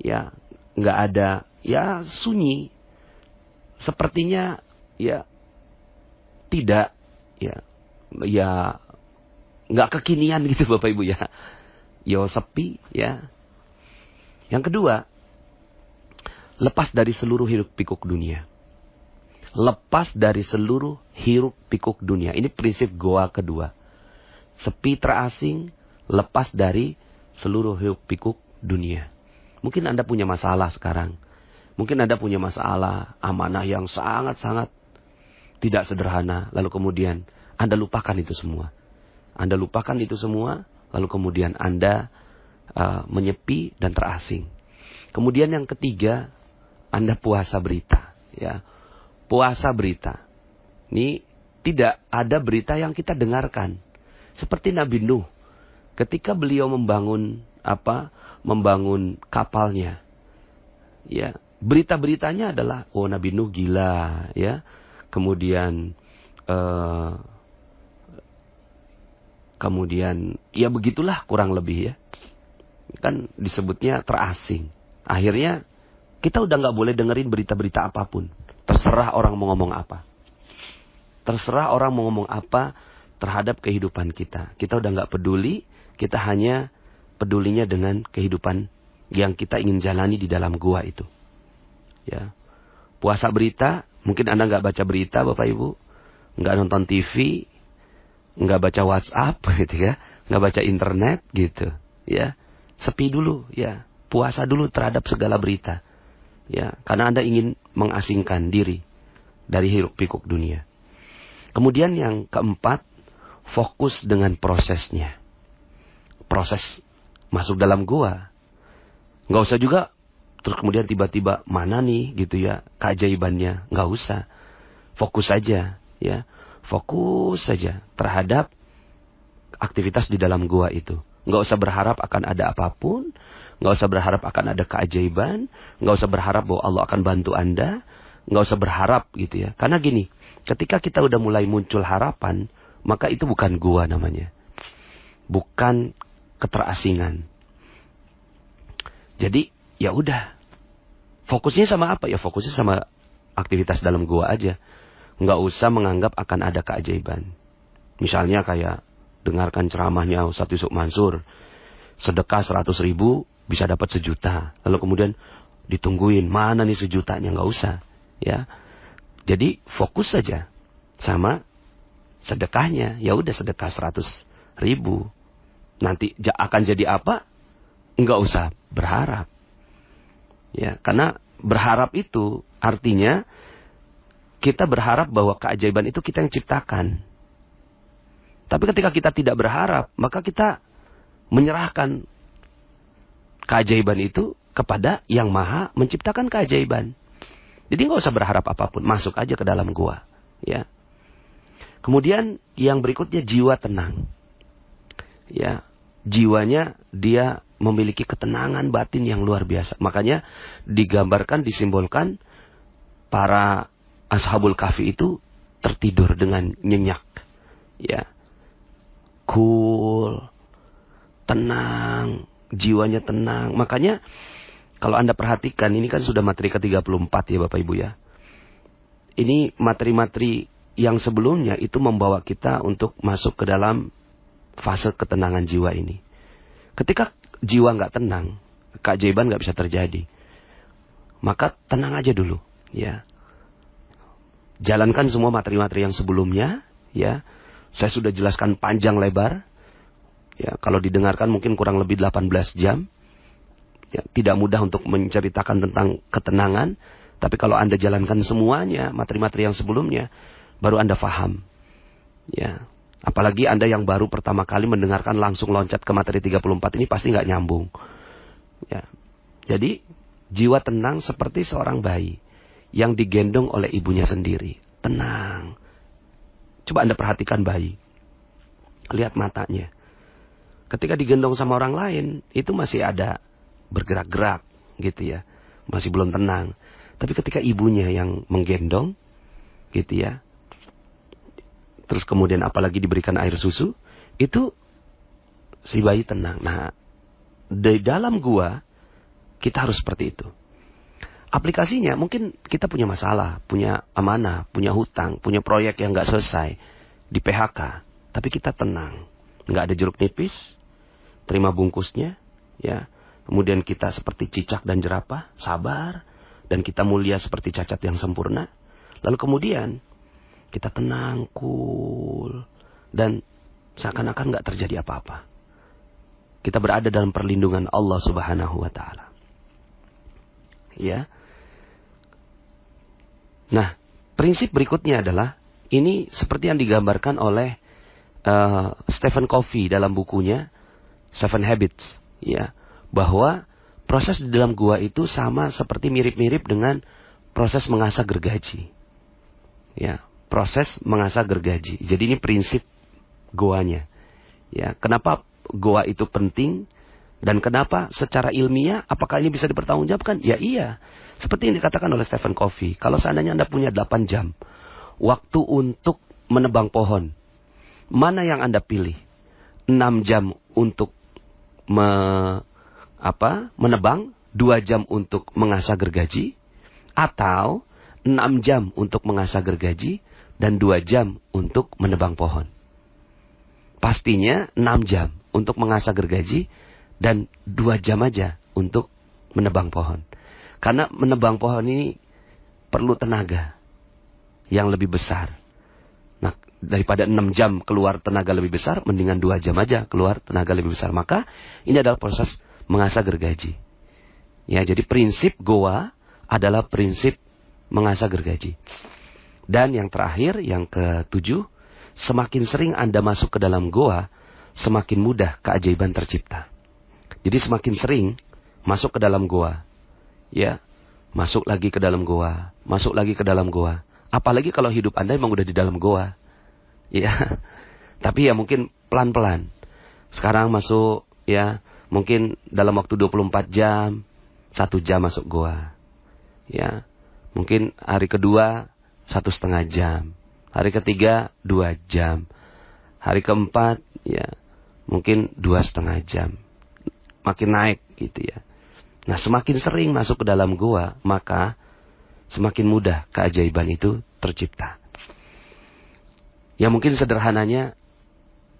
ya, nggak ada, ya, sunyi. Sepertinya ya tidak, ya nggak kekinian gitu Bapak Ibu ya. Yo sepi, ya. Yang kedua, lepas dari seluruh hiruk pikuk dunia. Lepas dari seluruh hiruk pikuk dunia. Ini prinsip goa kedua. Sepi terasing, lepas dari seluruh hiruk pikuk dunia. Mungkin Anda punya masalah sekarang. Mungkin Anda punya masalah amanah yang sangat-sangat tidak sederhana. Lalu kemudian Anda lupakan itu semua. Anda lupakan itu semua. Lalu kemudian Anda menyepi dan terasing. Kemudian yang ketiga, Anda puasa berita. Ya. Puasa berita. Ini tidak ada berita yang kita dengarkan. Seperti Nabi Nuh. Ketika beliau membangun kapalnya. Ya, berita-beritanya adalah Nabi Nuh gila, ya. Kemudian ya begitulah kurang lebih ya. Kan disebutnya terasing. Akhirnya kita udah nggak boleh dengerin berita-berita apapun. Terserah orang mau ngomong apa. Terserah orang mau ngomong apa terhadap kehidupan kita. Kita udah nggak peduli. Kita hanya pedulinya dengan kehidupan yang kita ingin jalani di dalam gua itu. Ya. Puasa berita. Mungkin Anda nggak baca berita Bapak Ibu. Nggak nonton TV. Nggak baca WhatsApp gitu ya. Nggak baca internet gitu. Ya. Sepi dulu ya. Puasa dulu terhadap segala berita. Ya, karena Anda ingin mengasingkan diri dari hiruk pikuk dunia. Kemudian yang keempat, fokus dengan prosesnya. Proses masuk dalam gua. Nggak usah juga terus kemudian tiba-tiba mana nih gitu ya keajaibannya. Nggak usah. Fokus saja ya. Fokus saja terhadap aktivitas di dalam gua itu. Nggak usah berharap akan ada apapun. Nggak usah berharap akan ada keajaiban. Nggak usah berharap bahwa Allah akan bantu Anda. Nggak usah berharap gitu ya. Karena gini, ketika kita udah mulai muncul harapan, maka itu bukan gua namanya. Bukan keterasingan. Jadi ya udah. Fokusnya sama apa? Ya fokusnya sama aktivitas dalam gua aja. Nggak usah menganggap akan ada keajaiban. Misalnya kayak dengarkan ceramahnya Ustaz Yusuf Mansur. Sedekah 100.000 bisa dapat 1 juta. Lalu kemudian ditungguin mana nih 1 jutanya, nggak usah. Ya, Jadi fokus saja sama sedekahnya. Ya udah sedekah 100.000. Nanti akan jadi apa? Enggak usah berharap. Ya, karena berharap itu artinya kita berharap bahwa keajaiban itu kita yang ciptakan. Tapi ketika kita tidak berharap, maka kita menyerahkan keajaiban itu kepada yang maha menciptakan keajaiban. Jadi nggak usah berharap apapun, masuk aja ke dalam gua. Ya. Kemudian yang berikutnya jiwa tenang. Ya, jiwanya dia memiliki ketenangan batin yang luar biasa. Makanya digambarkan, disimbolkan para Ashabul Kahfi itu tertidur dengan nyenyak. Ya. Cool, tenang, jiwanya tenang. Makanya kalau Anda perhatikan, ini kan sudah materi ke-34 ya Bapak Ibu ya. Ini materi-materi yang sebelumnya itu membawa kita untuk masuk ke dalam fase ketenangan jiwa ini. Ketika jiwa nggak tenang, keajaiban nggak bisa terjadi. Maka tenang aja dulu, ya. Jalankan semua materi-materi yang sebelumnya, ya. Saya sudah jelaskan panjang lebar. Ya, kalau didengarkan mungkin kurang lebih 18 jam. Ya, tidak mudah untuk menceritakan tentang ketenangan, tapi kalau Anda jalankan semuanya, materi-materi yang sebelumnya, baru Anda paham. Ya. Apalagi Anda yang baru pertama kali mendengarkan langsung loncat ke materi 34 ini pasti nggak nyambung. Ya. Jadi, jiwa tenang seperti seorang bayi yang digendong oleh ibunya sendiri. Tenang. Coba Anda perhatikan bayi. Lihat matanya. Ketika digendong sama orang lain, itu masih ada bergerak-gerak gitu ya. Masih belum tenang. Tapi ketika ibunya yang menggendong, gitu ya. Terus kemudian apalagi diberikan air susu, itu si bayi tenang. Nah, di dalam gua, kita harus seperti itu. Aplikasinya mungkin kita punya masalah, punya amanah, punya hutang, punya proyek yang nggak selesai, di PHK. Tapi kita tenang, nggak ada jeruk nipis, terima bungkusnya, ya. Kemudian kita seperti cicak dan jerapah, sabar, dan kita mulia seperti cacat yang sempurna. Lalu kemudian kita tenang, cool, dan seakan-akan nggak terjadi apa-apa. Kita berada dalam perlindungan Allah Subhanahu wa Ta'ala. Ya. Nah, prinsip berikutnya adalah ini seperti yang digambarkan oleh Stephen Covey dalam bukunya Seven Habits, ya, bahwa proses di dalam gua itu sama seperti mirip-mirip dengan proses mengasah gergaji. Ya, proses mengasah gergaji. Jadi ini prinsip goanya. Ya, kenapa goa itu penting dan kenapa secara ilmiah apakah ini bisa dipertanggungjawabkan? Ya iya. Seperti yang dikatakan oleh Stephen Covey, kalau seandainya Anda punya 8 jam waktu untuk menebang pohon, mana yang Anda pilih? 6 jam untuk menebang, 2 jam untuk mengasah gergaji, atau 6 jam untuk mengasah gergaji dan 2 jam untuk menebang pohon? Pastinya 6 jam untuk mengasah gergaji dan 2 jam aja untuk menebang pohon. Karena menebang pohon ini perlu tenaga yang lebih besar. Nah, daripada 6 jam keluar tenaga lebih besar, mendingan 2 jam aja keluar tenaga lebih besar. Maka ini adalah proses mengasah gergaji. Ya, jadi prinsip goa adalah prinsip mengasah gergaji. Dan yang terakhir, yang ke-7, semakin sering Anda masuk ke dalam goa, semakin mudah keajaiban tercipta. Jadi semakin sering masuk ke dalam goa, ya, masuk lagi ke dalam goa, masuk lagi ke dalam goa. Apalagi kalau hidup Anda memang udah di dalam goa, ya. Tapi ya mungkin pelan-pelan. Sekarang masuk, ya, mungkin dalam waktu 24 jam, 1 jam masuk goa, ya. Mungkin hari kedua 1,5 jam, hari ketiga 2 jam, hari keempat, ya, mungkin 2,5 jam. Makin naik gitu ya. Nah, semakin sering masuk ke dalam goa, maka semakin mudah keajaiban itu tercipta. Ya mungkin sederhananya,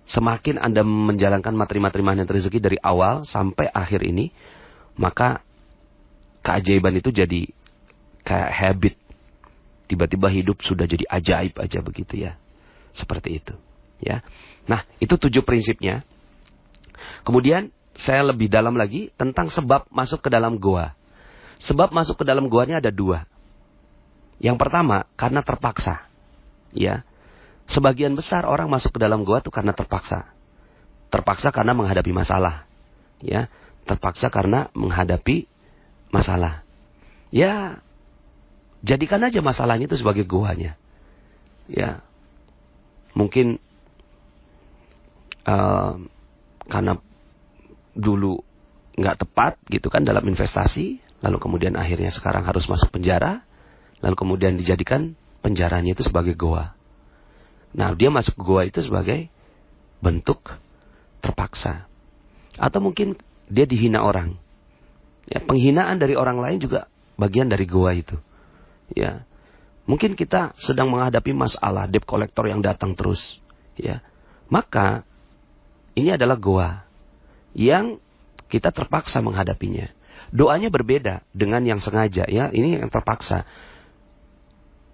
semakin Anda menjalankan materi-materi magnet rezeki dari awal sampai akhir ini, maka keajaiban itu jadi kayak habit. tiba-tiba hidup sudah jadi ajaib aja begitu ya. Seperti itu. Ya. Nah, itu 7 prinsipnya. Kemudian saya lebih dalam lagi tentang sebab masuk ke dalam goa. Sebab masuk ke dalam goanya ada 2. Yang pertama, karena terpaksa. Ya. Sebagian besar orang masuk ke dalam goa itu karena terpaksa. Terpaksa karena menghadapi masalah. Ya. Terpaksa karena menghadapi masalah. Ya, jadikan aja masalahnya itu sebagai goanya. Ya. Mungkin karena dulu nggak tepat gitu kan dalam investasi, lalu kemudian akhirnya sekarang harus masuk penjara, lalu kemudian dijadikan penjaranya itu sebagai goa. Nah, dia masuk ke goa itu sebagai bentuk terpaksa. Atau mungkin dia dihina orang. Ya, penghinaan dari orang lain juga bagian dari goa itu. Ya. Mungkin kita sedang menghadapi masalah debt collector yang datang terus, ya. Maka ini adalah goa yang kita terpaksa menghadapinya. Doanya berbeda dengan yang sengaja, ya. Ini yang terpaksa.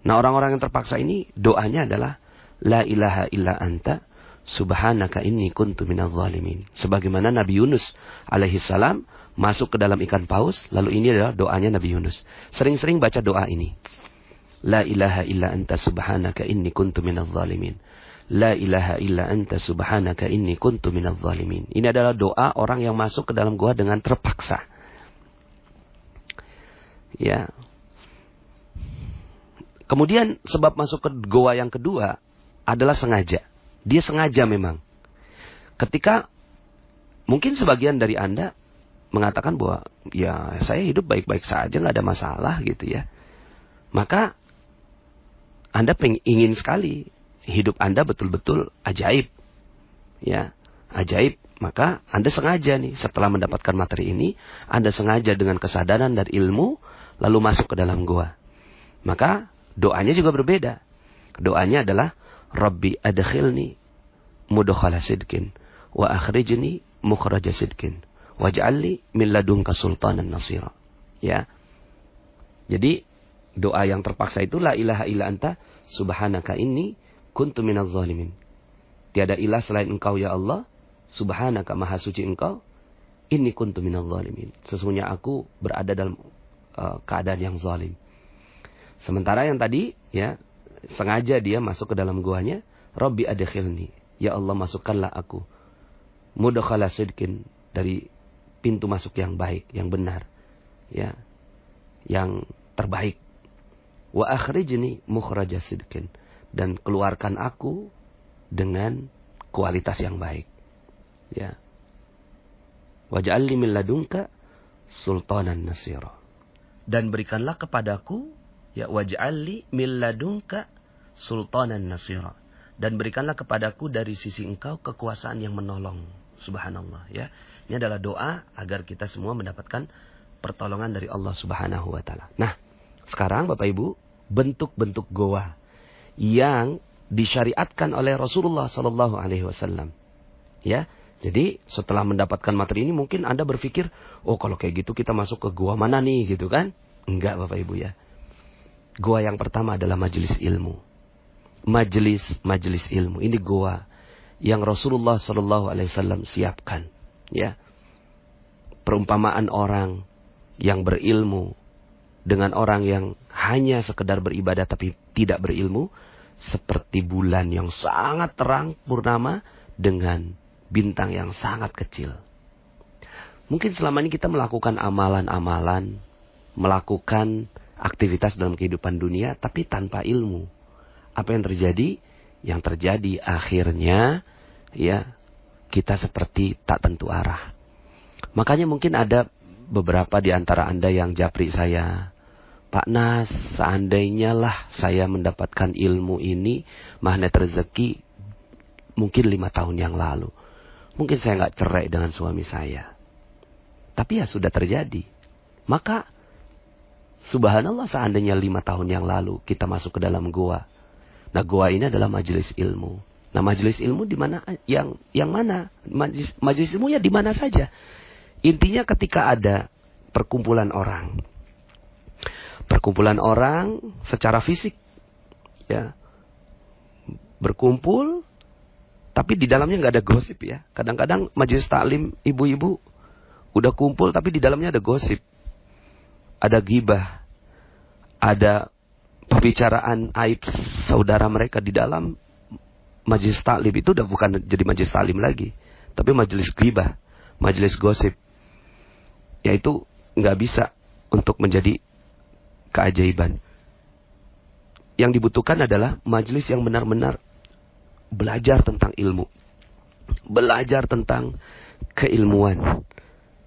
Nah, orang-orang yang terpaksa ini doanya adalah la ilaha illa anta subhanaka inni kuntu minadz zalimin. Sebagaimana Nabi Yunus alaihi salam masuk ke dalam ikan paus, lalu ini adalah doanya Nabi Yunus. Sering-sering baca doa ini. La ilaha illa anta subhanaka inni kuntu minadz zalimin. La ilaha illa anta subhanaka inni kuntu minadz zalimin. Ini adalah doa orang yang masuk ke dalam goa dengan terpaksa. Ya. Kemudian sebab masuk ke goa yang kedua adalah sengaja. Dia sengaja memang. Ketika mungkin sebagian dari Anda mengatakan bahwa ya saya hidup baik-baik saja, nggak ada masalah gitu ya. Maka Anda ingin sekali hidup Anda betul-betul ajaib. Ya, ajaib. Maka Anda sengaja nih setelah mendapatkan materi ini, Anda sengaja dengan kesadaran dan ilmu lalu masuk ke dalam goa. Maka doanya juga berbeda. Doanya adalah Rabbi adkhilni mudkhala sidqin wa akhrijni mukhraja sidqin waj'alni min ladunka sultanan nasira. Ya. Jadi doa yang terpaksa itu la ilaha illa anta subhanaka inni kuntu minadz zalimin. Tiada ilah selain Engkau ya Allah, subhanaka maha suci Engkau, inni kuntu minadz zalimin. Sesungguhnya aku berada dalam keadaan yang zalim. Sementara yang tadi ya sengaja dia masuk ke dalam goanya, Rabbi adkhilni, ya Allah masukkanlah aku mudkhala sidqin, dari pintu masuk yang baik, yang benar, ya, yang terbaik. Wa akhrijni mukhraja sidqin, dan keluarkan aku dengan kualitas yang baik. Ya. Waj'alni min ladunka sultanan nasira. Dan berikanlah kepadaku ya waj'alni min ladunka sultanan nasira. Dan berikanlah kepadaku dari sisi Engkau kekuasaan yang menolong. Subhanallah ya. Ini adalah doa agar kita semua mendapatkan pertolongan dari Allah Subhanahu wa taala. Nah, sekarang Bapak Ibu, bentuk-bentuk goa yang disyariatkan oleh Rasulullah sallallahu alaihi wasallam. Ya. Jadi, setelah mendapatkan materi ini mungkin Anda berpikir, "Oh, kalau kayak gitu kita masuk ke goa mana nih?" gitu kan? Enggak, Bapak Ibu ya. Goa yang pertama adalah majelis ilmu. Majelis ilmu. Ini goa yang Rasulullah sallallahu alaihi wasallam siapkan, ya. Perumpamaan orang yang berilmu dengan orang yang hanya sekedar beribadah tapi tidak berilmu, seperti bulan yang sangat terang purnama dengan bintang yang sangat kecil. Mungkin selama ini kita melakukan amalan-amalan, melakukan aktivitas dalam kehidupan dunia, tapi tanpa ilmu. Apa yang terjadi? Yang terjadi akhirnya, ya, kita seperti tak tentu arah. Makanya mungkin ada beberapa di antara Anda yang japri saya, Pak Nas, seandainya lah saya mendapatkan ilmu ini, magnet rezeki, mungkin 5 tahun yang lalu. Mungkin saya nggak cerai dengan suami saya. Tapi ya sudah terjadi. Maka, subhanallah seandainya 5 tahun yang lalu kita masuk ke dalam goa. Nah, goa ini adalah majelis ilmu. Nah, majelis ilmu di mana yang mana? Majelis ilmu ya di mana saja. Intinya ketika ada perkumpulan orang. Perkumpulan orang secara fisik ya, berkumpul, tapi di dalamnya nggak ada gosip ya. Kadang-kadang majelis taklim ibu-ibu udah kumpul, tapi di dalamnya ada gosip, ada ghibah, ada pembicaraan aib saudara mereka di dalam majelis taklim. Itu udah bukan jadi majelis taklim lagi, tapi majelis ghibah, majelis gosip. Yaitu nggak bisa untuk menjadi keajaiban. Yang dibutuhkan adalah majelis yang benar-benar belajar tentang ilmu, belajar tentang keilmuan.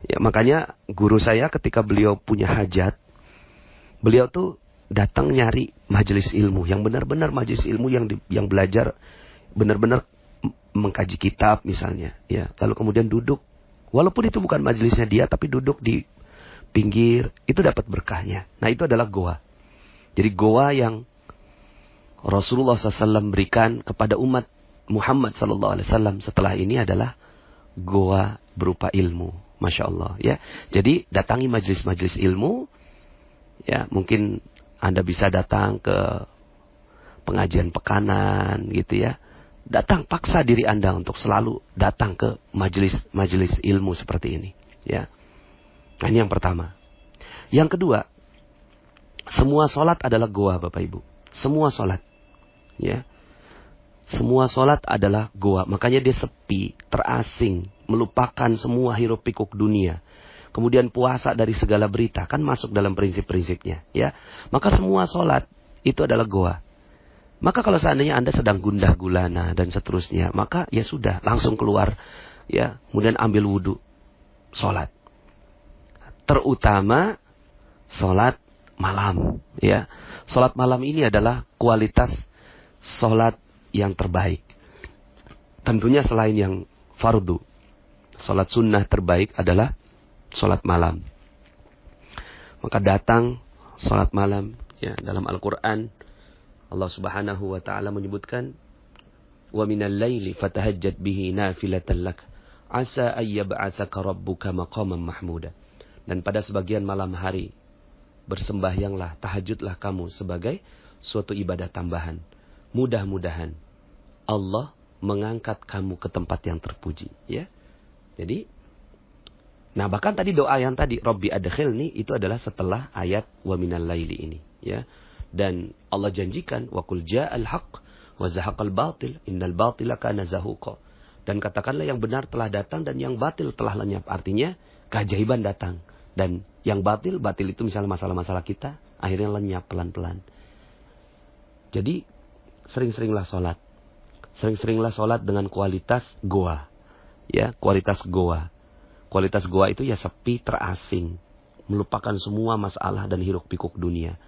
Ya, makanya guru saya ketika beliau punya hajat, beliau tuh datang nyari majelis ilmu yang benar-benar majelis ilmu yang belajar benar-benar mengkaji kitab misalnya, ya. Lalu kemudian duduk, walaupun itu bukan majelisnya dia, tapi duduk di pinggir, itu dapat berkahnya. Nah, itu adalah goa. Jadi goa yang Rasulullah SAW berikan kepada umat Muhammad SAW setelah ini adalah goa berupa ilmu. Masya Allah, ya. Jadi datangi majelis-majelis ilmu, ya. Mungkin Anda bisa datang ke pengajian pekanan, gitu ya. Datang, paksa diri Anda untuk selalu datang ke majelis-majelis ilmu seperti ini, ya. Nah, ini yang pertama. Yang kedua, semua sholat adalah goa, Bapak Ibu. Semua sholat, ya. Semua sholat adalah goa. Makanya dia sepi, terasing, melupakan semua hiruk pikuk dunia. Kemudian puasa dari segala berita, kan masuk dalam prinsip-prinsipnya, ya. Maka semua sholat itu adalah goa. Maka kalau seandainya Anda sedang gundah gulana dan seterusnya, maka ya sudah, langsung keluar, ya. Kemudian ambil wudhu, sholat. Terutama sholat malam, ya. Sholat malam ini adalah kualitas sholat yang terbaik. Tentunya selain yang fardu, sholat sunnah terbaik adalah sholat malam. Maka datang sholat malam, ya. Dalam Al-Quran Allah Subhanahu wa Ta'ala menyebutkan, wa minal laili fatahajjat bihi nafilatan lak asa ayyab'atsaka rabbuka maqaman mahmuda. Dan pada sebagian malam hari bersembahyanglah, tahajudlah kamu sebagai suatu ibadah tambahan. Mudah-mudahan Allah mengangkat kamu ke tempat yang terpuji, ya. Jadi, nah bahkan tadi doa yang tadi Rabbi adkhilni itu adalah setelah ayat wa minal laili ini, ya. Dan Allah janjikan wa qul ja'al haqq wa zahaqal batil innal batila kana zahuqa. Dan katakanlah yang benar telah datang dan yang batil telah lenyap. Artinya keajaiban datang. Dan yang batil itu misalnya masalah-masalah kita, akhirnya lenyap pelan-pelan. Jadi sering-seringlah sholat. Sering-seringlah sholat dengan kualitas goa. Ya, kualitas goa. Kualitas goa itu ya sepi, terasing. Melupakan semua masalah dan hiruk pikuk dunia.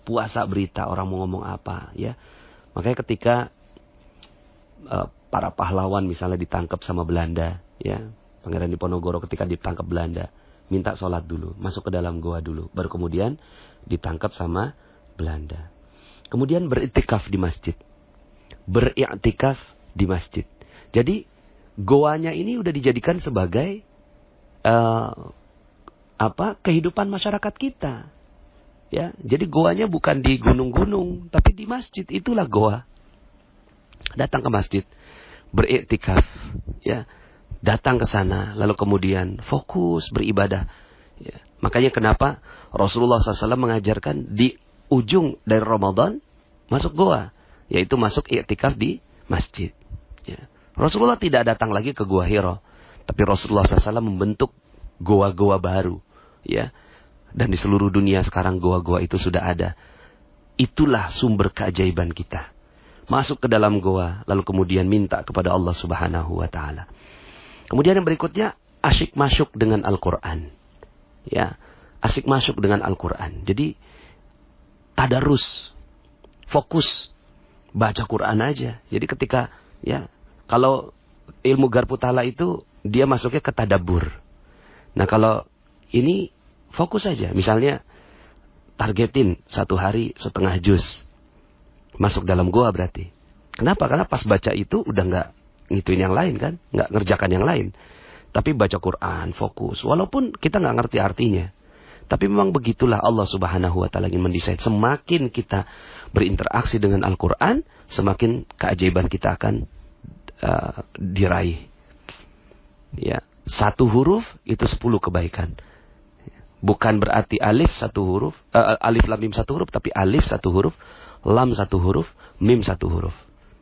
Puasa berita, orang mau ngomong apa, ya. Makanya ketika para pahlawan misalnya ditangkap sama Belanda, ya. Pangeran Diponegoro ketika ditangkap Belanda, minta sholat dulu, masuk ke dalam goa dulu, baru kemudian ditangkap sama Belanda. Kemudian beriktikaf di masjid. Beriktikaf di masjid. Jadi goanya ini udah dijadikan sebagai kehidupan masyarakat kita. Ya, jadi goanya bukan di gunung-gunung, tapi di masjid, itulah goa. Datang ke masjid, beriktikaf, ya. Datang ke sana, lalu kemudian fokus beribadah. Ya. Makanya kenapa Rasulullah SAW mengajarkan di ujung dari Ramadan masuk goa, yaitu masuk iktikaf di masjid. Ya. Rasulullah tidak datang lagi ke Gua Hira, tapi Rasulullah SAW membentuk goa-goa baru, ya. Dan di seluruh dunia sekarang goa-goa itu sudah ada. Itulah sumber keajaiban kita. Masuk ke dalam goa, lalu kemudian minta kepada Allah Subhanahu wa Ta'ala. Kemudian yang berikutnya, asyik masuk dengan Al-Quran. Ya, asyik masuk dengan Al-Quran. Jadi, tadarus, fokus, baca Quran aja. Jadi ketika, ya, kalau ilmu Garputala itu, dia masuknya ke tadabbur. Nah kalau ini, fokus saja, misalnya targetin 1 hari setengah juz. Masuk dalam goa berarti. Kenapa? Karena pas baca itu udah nggak ngituin yang lain kan. Nggak ngerjakan yang lain. Tapi baca Quran, fokus. Walaupun kita nggak ngerti artinya. Tapi memang begitulah Allah Subhanahu wa taala ingin mendesain. Semakin kita berinteraksi dengan Al-Qur'an, semakin keajaiban kita akan diraih. Ya, 1 huruf itu 10 kebaikan. Bukan berarti alif 1 huruf, alif lam mim 1 huruf, tapi alif 1 huruf, lam 1 huruf, mim 1 huruf.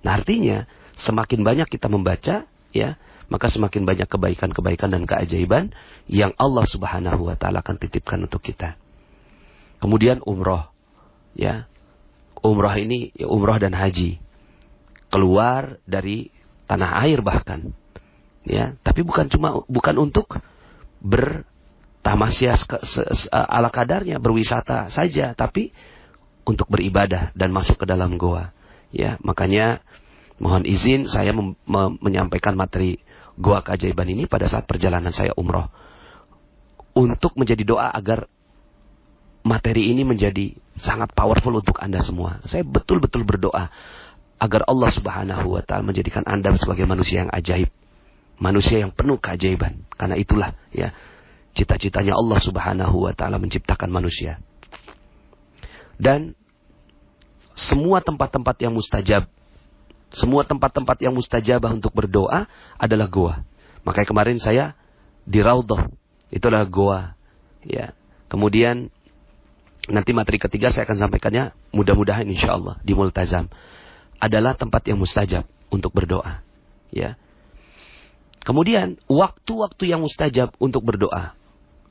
Nah, artinya semakin banyak kita membaca, ya, maka semakin banyak kebaikan-kebaikan dan keajaiban yang Allah Subhanahu wa taala akan titipkan untuk kita. Kemudian umroh, ya. Umroh ini ya, umroh dan haji. Keluar dari tanah air bahkan. Ya, tapi bukan untuk bertamasya ala kadarnya, berwisata saja, tapi untuk beribadah dan masuk ke dalam goa. Ya, makanya mohon izin saya menyampaikan materi goa keajaiban ini pada saat perjalanan saya umroh. Untuk menjadi doa agar materi ini menjadi sangat powerful untuk Anda semua. Saya betul-betul berdoa agar Allah Subhanahu wa taala menjadikan Anda sebagai manusia yang ajaib. Manusia yang penuh keajaiban. Karena itulah ya cita-citanya Allah Subhanahu wa taala menciptakan manusia. Dan semua tempat-tempat yang mustajab, semua tempat-tempat yang mustajabah untuk berdoa adalah goa. Makanya kemarin saya di Raudhah, itulah goa. Ya. Kemudian nanti materi ketiga saya akan sampaikannya, mudah-mudahan insyaallah di Multazam, adalah tempat yang mustajab untuk berdoa. Ya. Kemudian waktu-waktu yang mustajab untuk berdoa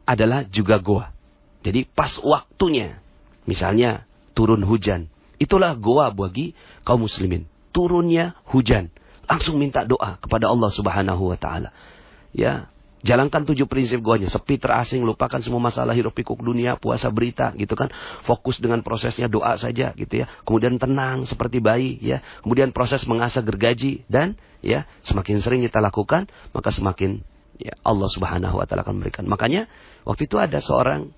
adalah juga goa. Jadi pas waktunya, misalnya turun hujan, itulah goa bagi kaum muslimin. Turunnya hujan, langsung minta doa kepada Allah Subhanahu wa taala. Ya, jalankan 7 prinsip goanya. Sepi, terasing, lupakan semua masalah hiruk pikuk dunia, puasa berita gitu kan. Fokus dengan prosesnya, doa saja gitu ya. Kemudian tenang seperti bayi ya. Kemudian proses mengasah gergaji, dan ya, semakin sering kita lakukan, maka semakin ya Allah Subhanahu wa taala akan memberikan. Makanya waktu itu ada seorang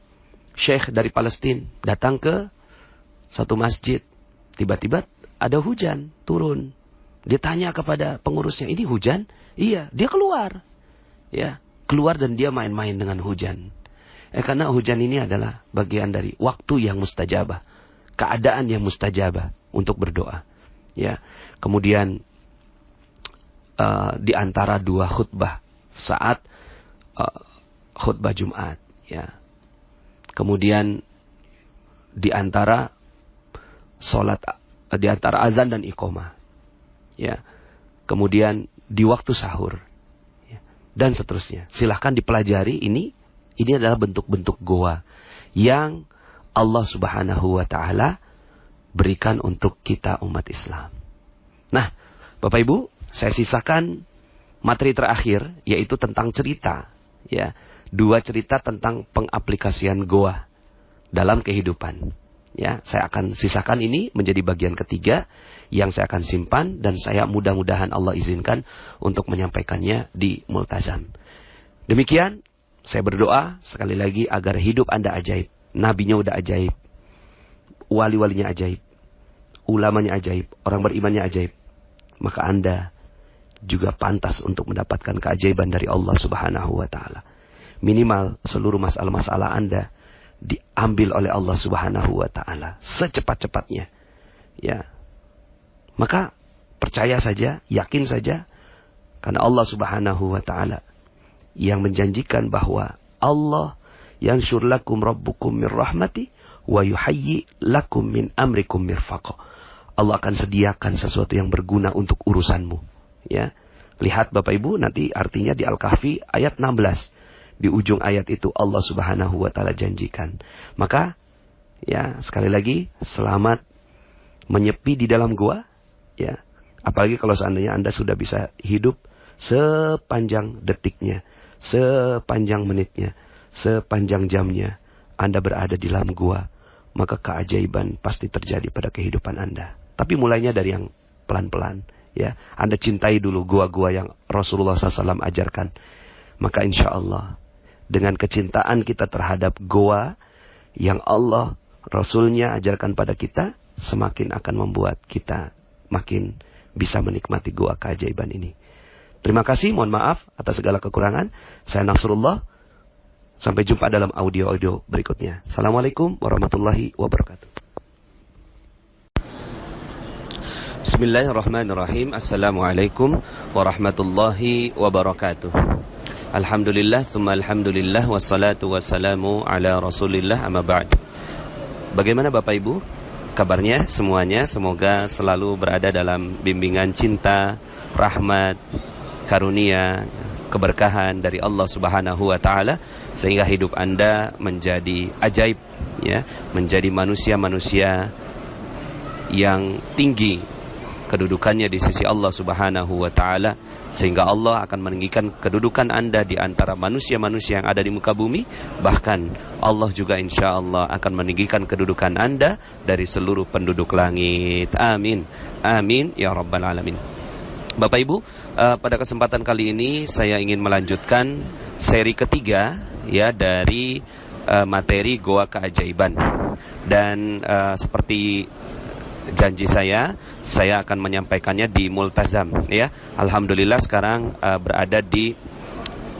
syekh dari Palestina datang ke satu masjid. Tiba-tiba ada hujan turun. Dia tanya kepada pengurusnya, "Ini hujan?" "Iya." Dia keluar. Ya, keluar dan dia main-main dengan hujan. Karena hujan ini adalah bagian dari waktu yang mustajabah, keadaan yang mustajabah untuk berdoa. Ya. Kemudian di antara 2 khutbah saat khutbah Jumat, ya. Kemudian di antara salat, di antara azan dan iqamah, ya. Kemudian di waktu sahur, ya. Dan seterusnya. Silahkan dipelajari ini adalah bentuk-bentuk goa yang Allah Subhanahu wa taala berikan untuk kita umat Islam. Nah, Bapak Ibu, saya sisakan materi terakhir, yaitu tentang cerita, ya. 2 cerita tentang pengaplikasian goa dalam kehidupan. Ya, saya akan sisakan ini menjadi bagian ketiga yang saya akan simpan, dan saya mudah-mudahan Allah izinkan untuk menyampaikannya di Multazam. Demikian, saya berdoa sekali lagi agar hidup Anda ajaib. Nabinya udah ajaib, wali-walinya ajaib, ulamanya ajaib, orang berimannya ajaib. Maka Anda juga pantas untuk mendapatkan keajaiban dari Allah Subhanahu wa taala. Minimal seluruh masalah-masalah Anda diambil oleh Allah Subhanahu wa taala secepat-cepatnya. Ya. Maka percaya saja, yakin saja, karena Allah Subhanahu wa taala yang menjanjikan bahwa Allah yanshur lakum rabbukum min rahmati wa yuhayyi lakum min amrikum mirfaqa. Allah akan sediakan sesuatu yang berguna untuk urusanmu. Ya. Lihat Bapak Ibu, nanti artinya di Al-Kahfi ayat 16. Di ujung ayat itu Allah Subhanahu wa taala janjikan. Maka ya, sekali lagi selamat menyepi di dalam gua, ya. Apalagi kalau seandainya Anda sudah bisa hidup sepanjang detiknya, sepanjang menitnya, sepanjang jamnya Anda berada di dalam gua, maka keajaiban pasti terjadi pada kehidupan Anda. Tapi mulainya dari yang pelan-pelan, ya. Anda cintai dulu gua-gua yang Rasulullah SAW ajarkan. Maka insya Allah dengan kecintaan kita terhadap goa yang Allah Rasulnya ajarkan pada kita, semakin akan membuat kita makin bisa menikmati goa keajaiban ini. Terima kasih, mohon maaf atas segala kekurangan. Saya Nasrullah. Sampai jumpa dalam audio-audio berikutnya. Assalamualaikum warahmatullahi wabarakatuh. Bismillahirrahmanirrahim. Assalamualaikum warahmatullahi wabarakatuh. Alhamdulillah, thumma alhamdulillah, wassalatu wassalamu ala rasulillah, amma ba'd. Bagaimana Bapak Ibu kabarnya semuanya? Semoga selalu berada dalam bimbingan cinta, rahmat, karunia, keberkahan dari Allah Subhanahu wa taala, sehingga hidup Anda menjadi ajaib, ya, menjadi manusia-manusia yang tinggi kedudukannya di sisi Allah Subhanahu wa taala, sehingga Allah akan meninggikan kedudukan Anda di antara manusia-manusia yang ada di muka bumi. Bahkan Allah juga insya Allah akan meninggikan kedudukan Anda dari seluruh penduduk langit. Amin. Amin ya rabbal alamin. Bapak Ibu, pada kesempatan kali ini saya ingin melanjutkan seri ketiga, ya, dari materi Goa Keajaiban. Dan seperti janji saya akan menyampaikannya di Multazam, ya. Alhamdulillah sekarang berada di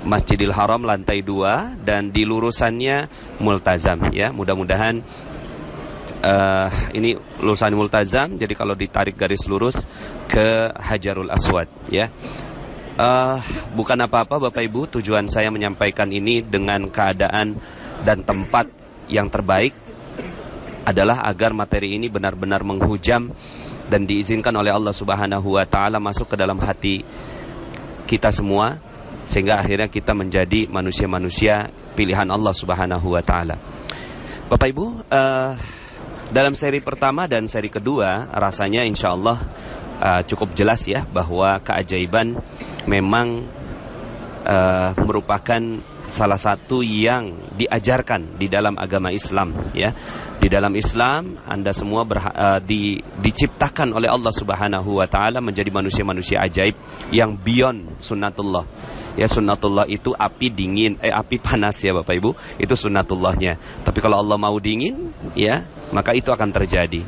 Masjidil Haram lantai 2 dan di lurusannya Multazam, ya. Mudah-mudahan ini lulusan Multazam, jadi kalau ditarik garis lurus ke Hajarul Aswad, ya. Bukan apa-apa Bapak Ibu, tujuan saya menyampaikan ini dengan keadaan dan tempat yang terbaik adalah agar materi ini benar-benar menghujam dan diizinkan oleh Allah Subhanahu wa taala masuk ke dalam hati kita semua, sehingga akhirnya kita menjadi manusia-manusia pilihan Allah Subhanahu wa taala. Bapak Ibu, dalam seri pertama dan seri kedua rasanya insya Allah cukup jelas, ya, bahwa keajaiban memang merupakan salah satu yang diajarkan di dalam agama Islam, ya. Di dalam Islam Anda semua diciptakan oleh Allah Subhanahu wa taala menjadi manusia-manusia ajaib yang beyond sunnatullah. Ya, sunnatullah itu api dingin, api panas, ya Bapak Ibu. Itu sunnatullahnya. Tapi kalau Allah mau dingin, ya, maka itu akan terjadi.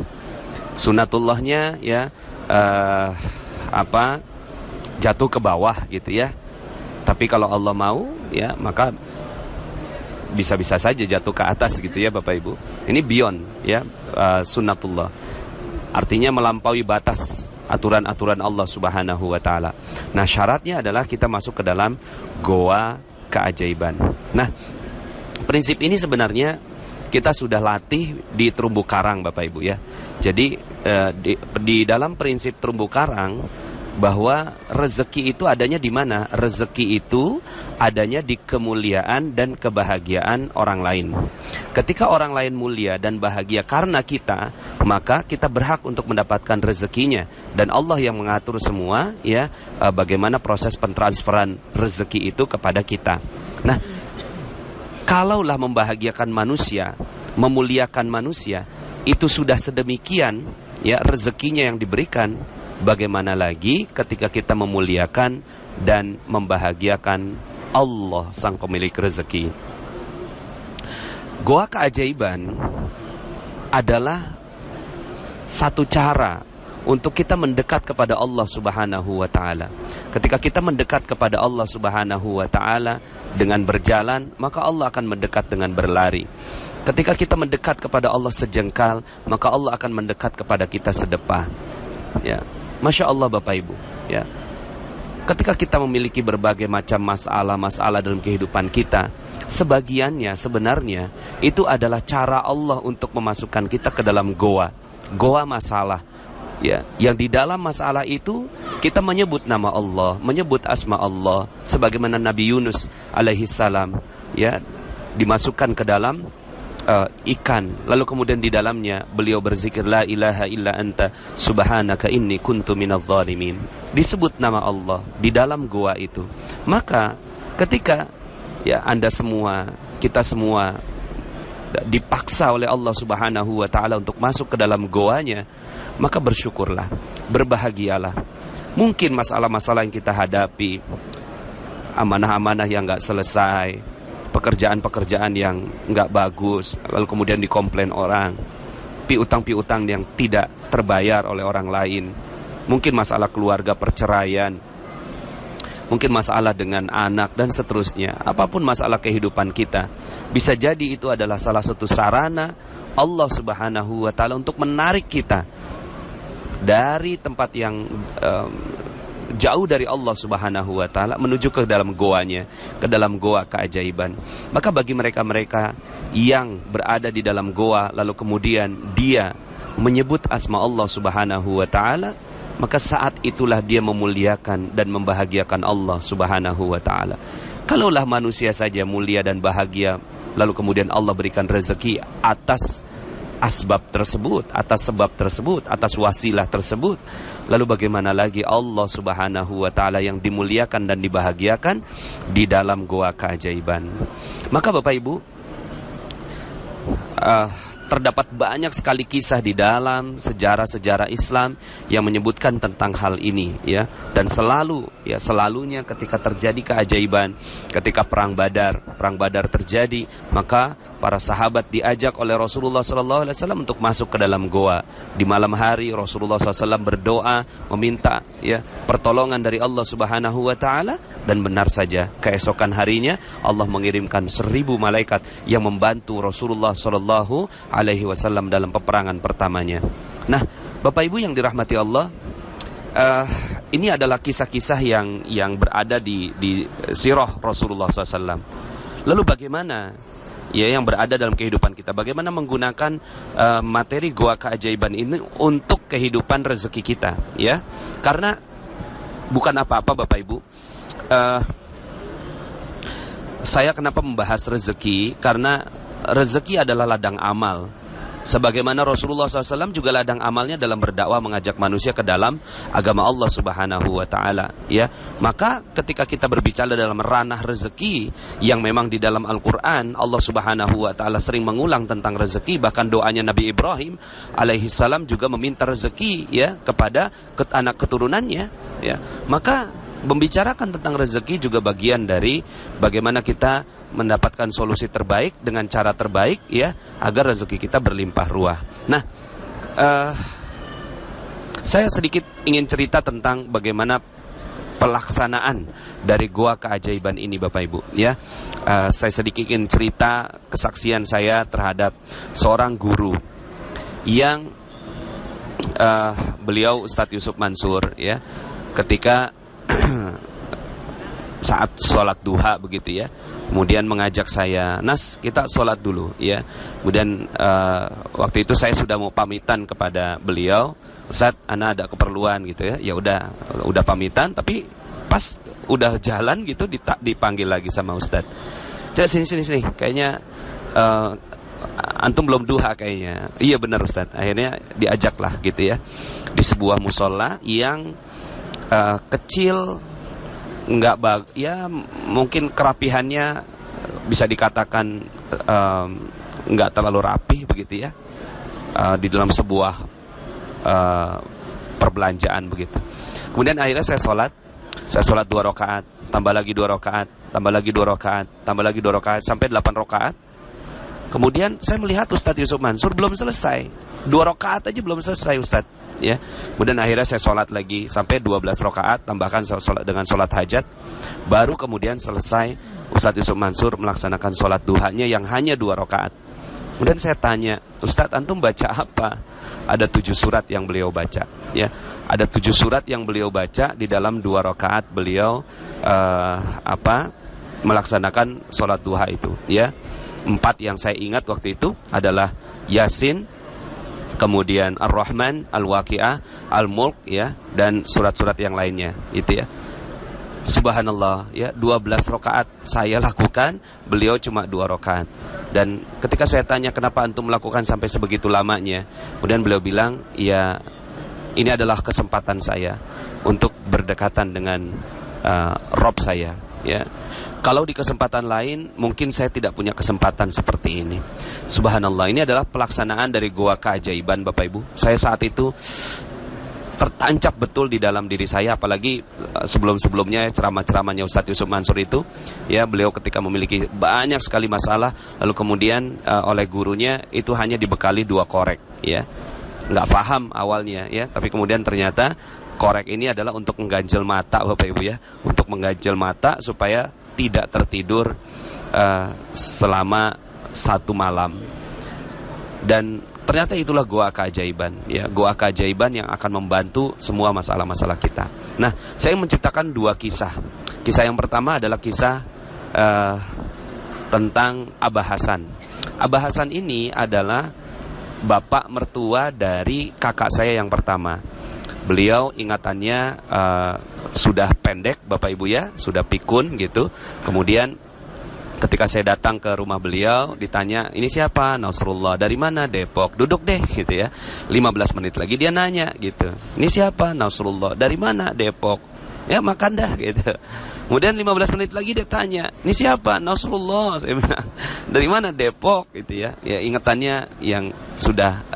Sunnatullahnya, ya, jatuh ke bawah gitu, ya. Tapi kalau Allah mau, ya, maka bisa-bisa saja jatuh ke atas gitu, ya Bapak Ibu. Ini beyond, ya, sunnatullah. Artinya melampaui batas aturan-aturan Allah Subhanahu wa taala. Nah, syaratnya adalah kita masuk ke dalam goa keajaiban. Nah, prinsip ini sebenarnya kita sudah latih di terumbu karang Bapak Ibu, ya. Jadi di dalam prinsip terumbu karang, bahwa rezeki itu adanya di mana? Rezeki itu adanya di kemuliaan dan kebahagiaan orang lain. Ketika orang lain mulia dan bahagia karena kita, maka kita berhak untuk mendapatkan rezekinya. Dan Allah yang mengatur semua, ya, bagaimana proses pentransferan rezeki itu kepada kita. Nah, kalaulah membahagiakan manusia, memuliakan manusia, itu sudah sedemikian, ya, rezekinya yang diberikan, bagaimana lagi ketika kita memuliakan dan membahagiakan Allah sang pemilik rezeki. Goa keajaiban adalah satu cara untuk kita mendekat kepada Allah Subhanahu wa taala. Ketika kita mendekat kepada Allah Subhanahu wa taala dengan berjalan, maka Allah akan mendekat dengan berlari. Ketika kita mendekat kepada Allah sejengkal, maka Allah akan mendekat kepada kita sedepah. Ya. Masya Allah Bapak Ibu, ya. Ketika kita memiliki berbagai macam masalah dalam kehidupan kita, sebagiannya sebenarnya itu adalah cara Allah untuk memasukkan kita ke dalam goa masalah, ya. Yang di dalam masalah itu kita menyebut nama Allah, menyebut asma Allah, sebagaimana Nabi Yunus alaihi salam, ya, dimasukkan ke dalam ikan, lalu kemudian di dalamnya beliau berzikir la ilaha illa anta subhanaka inni kuntu minadz zalimin. Disebut nama Allah di dalam goa itu. Maka ketika, ya, Anda semua, kita semua dipaksa oleh Allah Subhanahu wa taala untuk masuk ke dalam goanya, maka bersyukurlah, berbahagialah. Mungkin masalah-masalah yang kita hadapi, amanah-amanah yang enggak selesai, pekerjaan-pekerjaan yang enggak bagus, lalu kemudian dikomplain orang, piutang-piutang yang tidak terbayar oleh orang lain, mungkin masalah keluarga, perceraian, mungkin masalah dengan anak dan seterusnya, apapun masalah kehidupan kita, bisa jadi itu adalah salah satu sarana Allah Subhanahu wa Ta'ala untuk menarik kita dari tempat yang jauh dari Allah Subhanahu wa Ta'ala menuju ke dalam goanya, ke dalam goa keajaiban. Maka bagi mereka-mereka yang berada di dalam goa lalu kemudian dia menyebut asma Allah Subhanahu wa Ta'ala, maka saat itulah dia memuliakan dan membahagiakan Allah Subhanahu wa Ta'ala. Kalaulah manusia saja mulia dan bahagia, lalu kemudian Allah berikan rezeki atas asbab tersebut, atas sebab tersebut, atas wasilah tersebut, lalu bagaimana lagi Allah Subhanahu wa Ta'ala yang dimuliakan dan dibahagiakan di dalam goa keajaiban. Maka Bapak Ibu, terdapat banyak sekali kisah di dalam sejarah-sejarah Islam yang menyebutkan tentang hal ini, ya. Dan selalunya ketika terjadi keajaiban, ketika perang Badar terjadi, maka para sahabat diajak oleh Rasulullah SAW untuk masuk ke dalam goa. Di malam hari Rasulullah SAW berdoa meminta, ya, pertolongan dari Allah Subhanahu wa Ta'ala, dan benar saja keesokan harinya Allah mengirimkan 1000 malaikat yang membantu Rasulullah SAW dalam peperangan pertamanya. Nah, Bapak Ibu yang dirahmati Allah, ini adalah kisah-kisah yang berada di sirah Rasulullah SAW. Lalu bagaimana, ya, yang berada dalam kehidupan kita, bagaimana menggunakan materi goa keajaiban ini untuk kehidupan rezeki kita, ya? Karena bukan apa-apa Bapak Ibu, saya kenapa membahas rezeki, karena rezeki adalah ladang amal. Sebagaimana Rasulullah SAW juga ladang amalnya dalam berdakwah mengajak manusia ke dalam agama Allah Subhanahu wa Ta'ala, ya. Maka ketika kita berbicara dalam ranah rezeki, yang memang di dalam Al-Quran Allah Subhanahu wa Ta'ala sering mengulang tentang rezeki. Bahkan doanya Nabi Ibrahim alaihissalam juga meminta rezeki, ya, kepada anak keturunannya, ya. Maka membicarakan tentang rezeki juga bagian dari bagaimana kita mendapatkan solusi terbaik dengan cara terbaik, ya, agar rezeki kita berlimpah ruah. Nah, saya sedikit ingin cerita tentang bagaimana pelaksanaan dari goa keajaiban ini Bapak Ibu, ya. Saya sedikit ingin cerita kesaksian saya terhadap seorang guru yang beliau Ustadz Yusuf Mansur, ya, ketika saat sholat duha begitu, ya, kemudian mengajak saya, "Nas, kita sholat dulu," ya. Kemudian waktu itu saya sudah mau pamitan kepada beliau, "Ustadz, ana ada keperluan," gitu, ya. Ya udah pamitan, tapi pas udah jalan gitu dipanggil lagi sama Ustadz. Sini, kayaknya antum belum duha kayaknya." "Iya benar Ustadz." Akhirnya diajaklah gitu, ya, di sebuah musola yang kecil, ya mungkin kerapihannya bisa dikatakan nggak terlalu rapih begitu, ya, di dalam sebuah perbelanjaan begitu. Kemudian akhirnya saya sholat 2 rakaat, tambah lagi 2 rakaat, tambah lagi 2 rakaat, tambah lagi 2 rakaat, sampai 8 rakaat. Kemudian saya melihat Ustadz Yusuf Mansur belum selesai, 2 rakaat aja belum selesai Ustadz, ya. Kemudian akhirnya saya sholat lagi sampai 12 rakaat, tambahkan sholat dengan sholat hajat. Baru kemudian selesai Ustadz Yusuf Mansur melaksanakan sholat duhanya yang hanya 2 rakaat. Kemudian saya tanya, "Ustadz, antum baca apa?" Ada 7 surat yang beliau baca, ya. Ada 7 surat yang beliau baca di dalam 2 rakaat beliau melaksanakan sholat duha itu, ya. 4 yang saya ingat waktu itu adalah Yasin, kemudian Ar-Rahman, Al-Waqi'ah, Al-Mulk, ya, dan surat-surat yang lainnya, itu, ya. Subhanallah, ya, 12 rakaat saya lakukan, beliau cuma 2 rakaat. Dan ketika saya tanya kenapa antum melakukan sampai sebegitu lamanya, kemudian beliau bilang, "Ya, ini adalah kesempatan saya untuk berdekatan dengan Rob saya, ya. Kalau di kesempatan lain mungkin saya tidak punya kesempatan seperti ini." Subhanallah, ini adalah pelaksanaan dari goa keajaiban Bapak Ibu. Saya saat itu tertancap betul di dalam diri saya, apalagi sebelum-sebelumnya ceramah-ceramahnya Ustadz Yusuf Mansur itu, ya, beliau ketika memiliki banyak sekali masalah, lalu kemudian oleh gurunya itu hanya dibekali 2 korek, ya. Nggak paham awalnya, ya, tapi kemudian ternyata korek ini adalah untuk mengganjel mata Bapak Ibu ya, untuk mengganjel mata supaya tidak tertidur selama 1 malam. Dan ternyata itulah goa keajaiban ya, goa keajaiban yang akan membantu semua masalah-masalah kita. Nah, saya menciptakan 2 kisah. Kisah yang pertama adalah kisah tentang Abah Hasan. Abah Hasan ini adalah bapak mertua dari kakak saya yang pertama. Beliau ingatannya sudah pendek Bapak Ibu ya, sudah pikun gitu. Kemudian ketika saya datang ke rumah beliau, ditanya, ini siapa? Nasrullah. Dari mana? Depok. Duduk deh gitu ya. 15 menit lagi dia nanya gitu, ini siapa? Nasrullah. Dari mana? Depok. Ya makan dah gitu. Kemudian 15 menit lagi dia tanya, ini siapa? Nasrullah. Saya bilang, dari mana? Depok gitu ya. Ya ingatannya yang sudah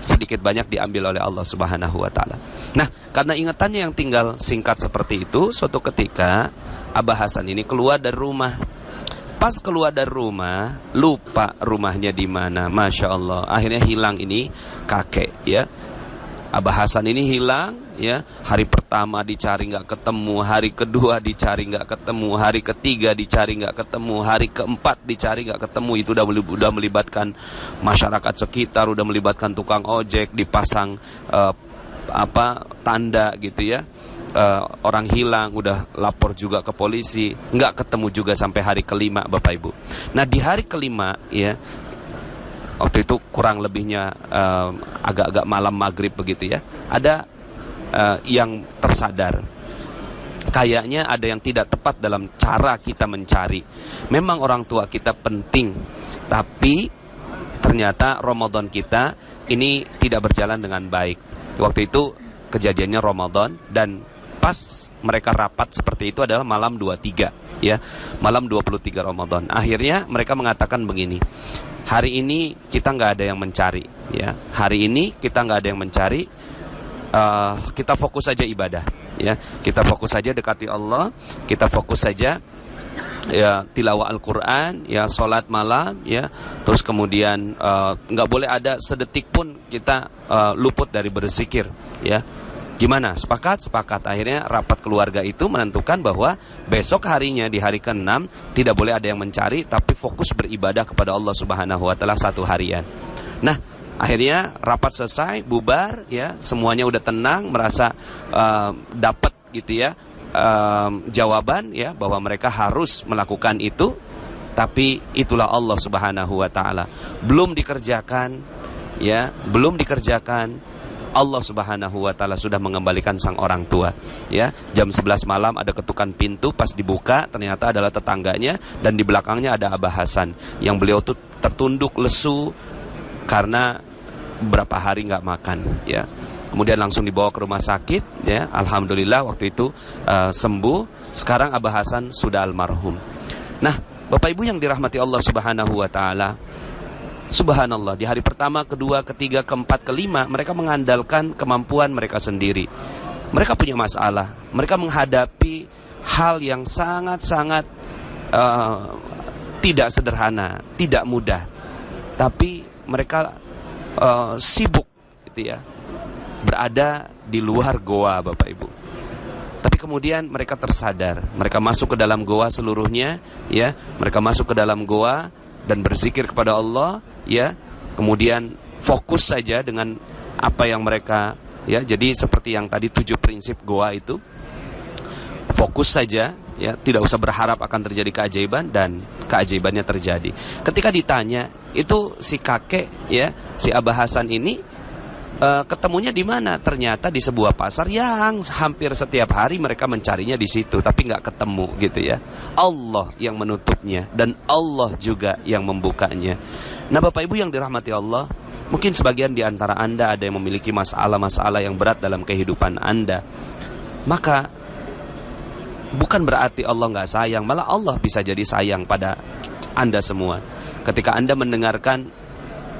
sedikit banyak diambil oleh Allah Subhanahu wa taala. Nah, karena ingatannya yang tinggal singkat seperti itu, suatu ketika Abah Hasan ini keluar dari rumah. Pas keluar dari rumah, lupa rumahnya di mana. Masya Allah, akhirnya hilang ini kakek ya. Abah Hasan ini hilang ya. Hari pertama dicari nggak ketemu, hari kedua dicari nggak ketemu, hari ketiga dicari nggak ketemu, hari keempat dicari nggak ketemu. Itu udah melibatkan masyarakat sekitar, udah melibatkan tukang ojek, dipasang tanda gitu ya. Orang hilang, udah lapor juga ke polisi, nggak ketemu juga sampai hari kelima Bapak Ibu. Nah di hari kelima ya, waktu itu kurang lebihnya agak-agak malam maghrib begitu ya, ada yang tersadar kayaknya ada yang tidak tepat dalam cara kita mencari. Memang orang tua kita penting, tapi ternyata Ramadan kita ini tidak berjalan dengan baik. Waktu itu kejadiannya Ramadan, dan pas mereka rapat seperti itu adalah malam 23 ya, malam 23 Ramadan. Akhirnya mereka mengatakan begini, hari ini kita nggak ada yang mencari ya, hari ini kita nggak ada yang mencari, kita fokus saja ibadah ya, kita fokus saja dekati Allah, kita fokus saja ya tilawah Al-Quran ya, sholat malam ya, terus kemudian nggak boleh ada sedetik pun kita luput dari berzikir ya. Gimana? Sepakat? Sepakat. Akhirnya rapat keluarga itu menentukan bahwa besok harinya di hari ke-6 tidak boleh ada yang mencari, tapi fokus beribadah kepada Allah Subhanahu wa taala 1 harian. Nah, akhirnya rapat selesai, bubar ya, semuanya udah tenang, merasa dapat gitu ya jawaban ya bahwa mereka harus melakukan itu, tapi itulah Allah Subhanahu wa taala. Belum dikerjakan ya, belum dikerjakan, Allah Subhanahu wa taala sudah mengembalikan sang orang tua ya. Jam 11 malam ada ketukan pintu, pas dibuka ternyata adalah tetangganya, dan di belakangnya ada Abah Hasan yang beliau tuh tertunduk lesu karena berapa hari nggak makan ya. Kemudian langsung dibawa ke rumah sakit ya. Alhamdulillah waktu itu sembuh. Sekarang Abah Hasan sudah almarhum. Nah, Bapak Ibu yang dirahmati Allah Subhanahu wa taala, subhanallah, di hari pertama, kedua, ketiga, keempat, kelima, mereka mengandalkan kemampuan mereka sendiri. Mereka punya masalah, mereka menghadapi hal yang sangat-sangat tidak sederhana, tidak mudah. Tapi mereka sibuk gitu ya, berada di luar goa Bapak Ibu. Tapi kemudian mereka tersadar, mereka masuk ke dalam goa seluruhnya ya, mereka masuk ke dalam goa dan berzikir kepada Allah ya, kemudian fokus saja dengan apa yang mereka ya. Jadi seperti yang tadi 7 prinsip goa itu, fokus saja ya, tidak usah berharap akan terjadi keajaiban, dan keajaibannya terjadi. Ketika ditanya itu si kakek ya, si Abah Hasan ini ketemunya di mana? Ternyata di sebuah pasar yang hampir setiap hari mereka mencarinya di situ, tapi nggak ketemu gitu ya. Allah yang menutupnya dan Allah juga yang membukanya. Nah Bapak Ibu yang dirahmati Allah, mungkin sebagian di antara Anda ada yang memiliki masalah-masalah yang berat dalam kehidupan Anda. Maka bukan berarti Allah nggak sayang, malah Allah bisa jadi sayang pada Anda semua. Ketika Anda mendengarkan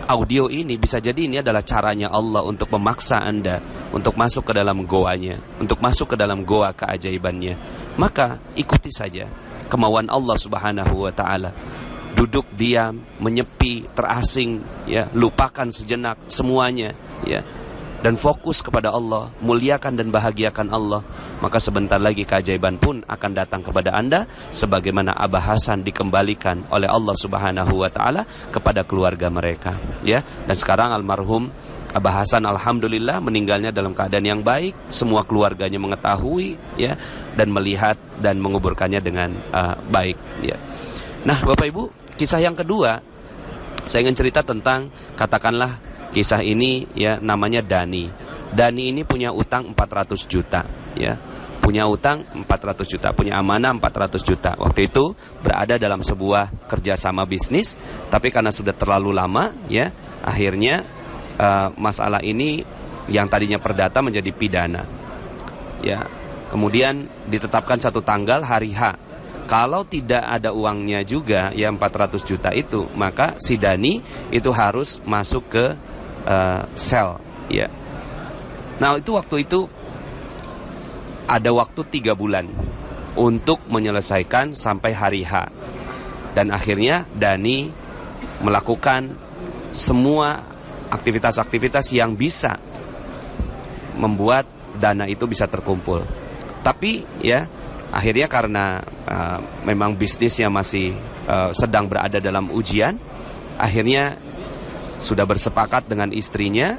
audio ini, bisa jadi ini adalah caranya Allah untuk memaksa Anda untuk masuk ke dalam goanya, untuk masuk ke dalam goa keajaibannya. Maka ikuti saja kemauan Allah Subhanahu wa taala. Duduk diam, menyepi, terasing ya, lupakan sejenak semuanya ya. dan fokus kepada Allah, muliakan dan bahagiakan Allah, maka sebentar lagi keajaiban pun akan datang kepada Anda, sebagaimana Abah Hasan dikembalikan oleh Allah Subhanahu wa taala kepada keluarga mereka, ya. Dan sekarang almarhum Abah Hasan alhamdulillah meninggalnya dalam keadaan yang baik, semua keluarganya mengetahui, ya, dan melihat dan menguburkannya dengan baik, ya. Nah, Bapak Ibu, kisah yang kedua saya ingin cerita tentang, katakanlah kisah ini, ya, namanya Dani. Dani ini punya utang 400 juta, ya. Punya utang 400 juta, punya amanah 400 juta. Waktu itu berada dalam sebuah kerjasama bisnis, tapi karena sudah terlalu lama, ya, akhirnya masalah ini yang tadinya perdata menjadi pidana, ya. Kemudian ditetapkan satu tanggal, hari H. Kalau tidak ada uangnya juga, ya, 400 juta itu, maka si Dani itu harus masuk ke sel, ya. Nah, waktu itu ada waktu 3 bulan untuk menyelesaikan sampai hari H. Dan akhirnya Dani melakukan semua aktivitas-aktivitas yang bisa membuat dana itu bisa terkumpul. Tapi, ya, akhirnya karena memang bisnisnya masih sedang berada dalam ujian, akhirnya sudah bersepakat dengan istrinya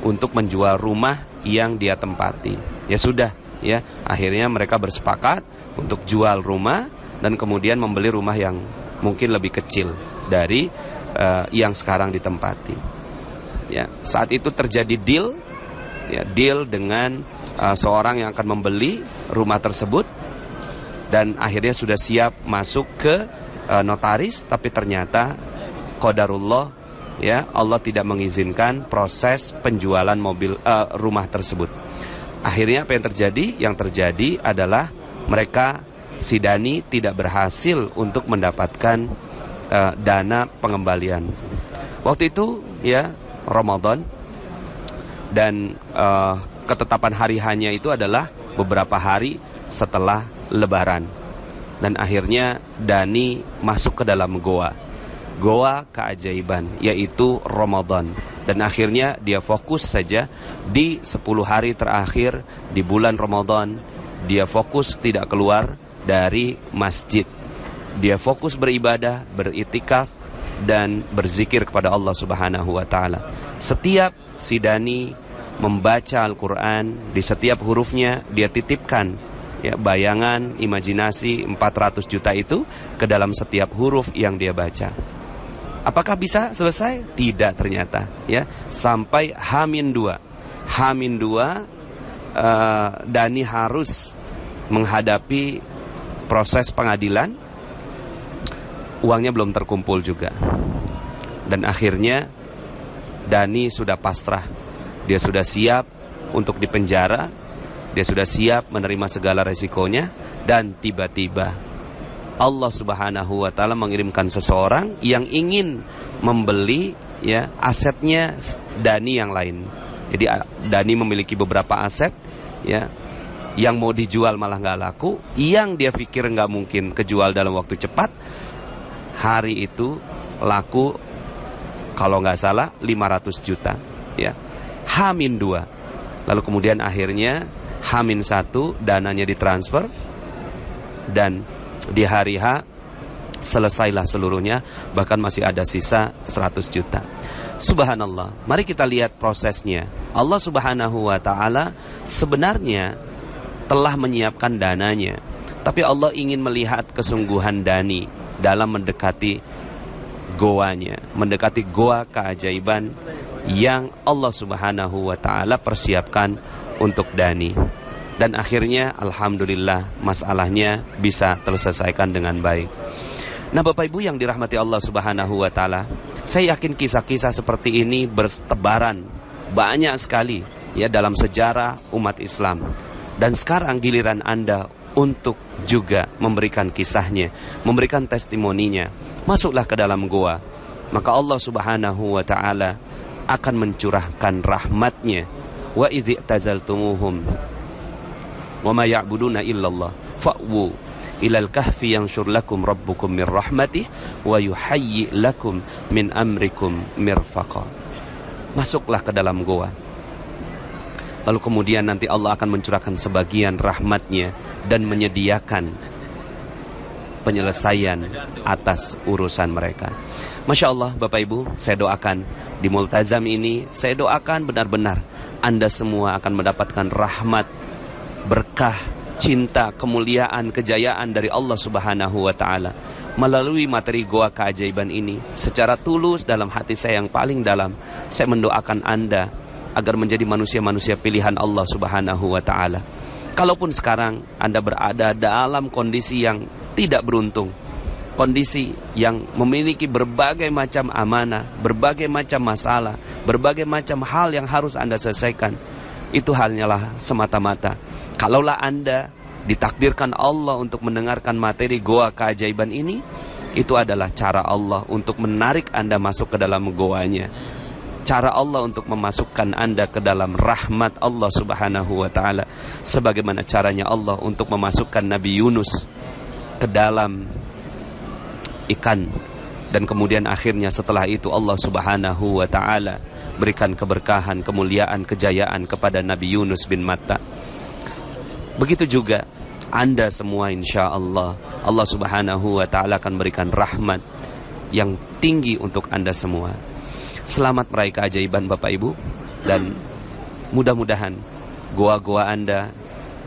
untuk menjual rumah yang dia tempati. Ya sudah, ya, akhirnya mereka bersepakat untuk jual rumah dan kemudian membeli rumah yang mungkin lebih kecil dari yang sekarang ditempati. Ya, saat itu terjadi deal, ya, deal dengan seorang yang akan membeli rumah tersebut, dan akhirnya sudah siap masuk ke notaris, tapi ternyata qadarullah, ya, Allah tidak mengizinkan proses penjualan rumah tersebut. Akhirnya apa yang terjadi? Yang terjadi adalah mereka, si Dani, tidak berhasil untuk mendapatkan dana pengembalian. Waktu itu, ya, Ramadan, dan ketetapan hari hanya itu adalah beberapa hari setelah Lebaran. Dan akhirnya Dani masuk ke dalam goa keajaiban, yaitu Ramadan. Dan akhirnya dia fokus saja di 10 hari terakhir di bulan Ramadan. Dia fokus tidak keluar dari masjid. Dia fokus beribadah, beritikaf, dan berzikir kepada Allah Subhanahu wa taala. Setiap si Dani membaca Al-Qur'an, di setiap hurufnya dia titipkan, ya, bayangan, imajinasi 400 juta itu ke dalam setiap huruf yang dia baca. Apakah bisa selesai? Tidak ternyata, ya. Sampai H-2. Dani harus menghadapi proses pengadilan. Uangnya belum terkumpul juga. Dan akhirnya Dani sudah pasrah. Dia sudah siap untuk dipenjara. Dia sudah siap menerima segala resikonya. Dan tiba-tiba Allah Subhanahu wa taala mengirimkan seseorang yang ingin membeli, ya, asetnya Dani yang lain. Jadi Dani memiliki beberapa aset, ya, yang mau dijual malah nggak laku, yang dia pikir nggak mungkin kejual dalam waktu cepat. Hari itu laku, kalau nggak salah 500 juta, ya. H-2. Lalu kemudian akhirnya H-1 dananya ditransfer, dan di hari H selesailah seluruhnya, bahkan masih ada sisa 100 juta. Subhanallah. Mari kita lihat prosesnya. Allah Subhanahu wa taala sebenarnya telah menyiapkan dananya, tapi Allah ingin melihat kesungguhan Dani dalam mendekati goanya, mendekati goa keajaiban yang Allah Subhanahu wa taala persiapkan untuk Dani. Dan akhirnya alhamdulillah masalahnya bisa terselesaikan dengan baik. Nah, Bapak Ibu yang dirahmati Allah Subhanahu wa taala, saya yakin kisah-kisah seperti ini bertebaran banyak sekali, ya, dalam sejarah umat Islam. Dan sekarang giliran Anda untuk juga memberikan kisahnya, memberikan testimoninya. Masuklah ke dalam goa, maka Allah Subhanahu wa taala akan mencurahkan rahmatnya. Wa idzi tazaltumuhum wa ma ya'buduna illallah fa'wu ilal kahfi yanshur lakum rabbukum min rahmatih wa yuhayyi lakum min amrikum mirfaqa. Masuklah ke dalam goa. Lalu kemudian nanti Allah akan mencurahkan sebagian rahmat-Nya dan menyediakan penyelesaian atas urusan mereka. Masya Allah, Bapak Ibu, saya doakan di Multazam ini, saya doakan benar-benar Anda semua akan mendapatkan rahmat, berkah, cinta, kemuliaan, kejayaan dari Allah Subhanahu wa Ta'ala melalui materi Goa Keajaiban ini. Secara tulus dalam hati saya yang paling dalam, saya mendoakan Anda agar menjadi manusia-manusia pilihan Allah Subhanahu wa Ta'ala. Kalaupun sekarang Anda berada dalam kondisi yang tidak beruntung, kondisi yang memiliki berbagai macam amanah, berbagai macam masalah, berbagai macam hal yang harus Anda selesaikan, itu hanyalah semata-mata kalaulah Anda ditakdirkan Allah untuk mendengarkan materi Goa Keajaiban ini, itu adalah cara Allah untuk menarik Anda masuk ke dalam goanya, cara Allah untuk memasukkan Anda ke dalam rahmat Allah Subhanahu wa Ta'ala, sebagaimana caranya Allah untuk memasukkan Nabi Yunus ke dalam ikan, dan kemudian akhirnya setelah itu Allah Subhanahu wa Ta'ala berikan keberkahan, kemuliaan, kejayaan kepada Nabi Yunus bin Matta. Begitu juga Anda semua, insya Allah Allah Subhanahu wa Ta'ala akan berikan rahmat yang tinggi untuk Anda semua. Selamat meraih keajaiban Bapak Ibu, dan mudah-mudahan goa-goa Anda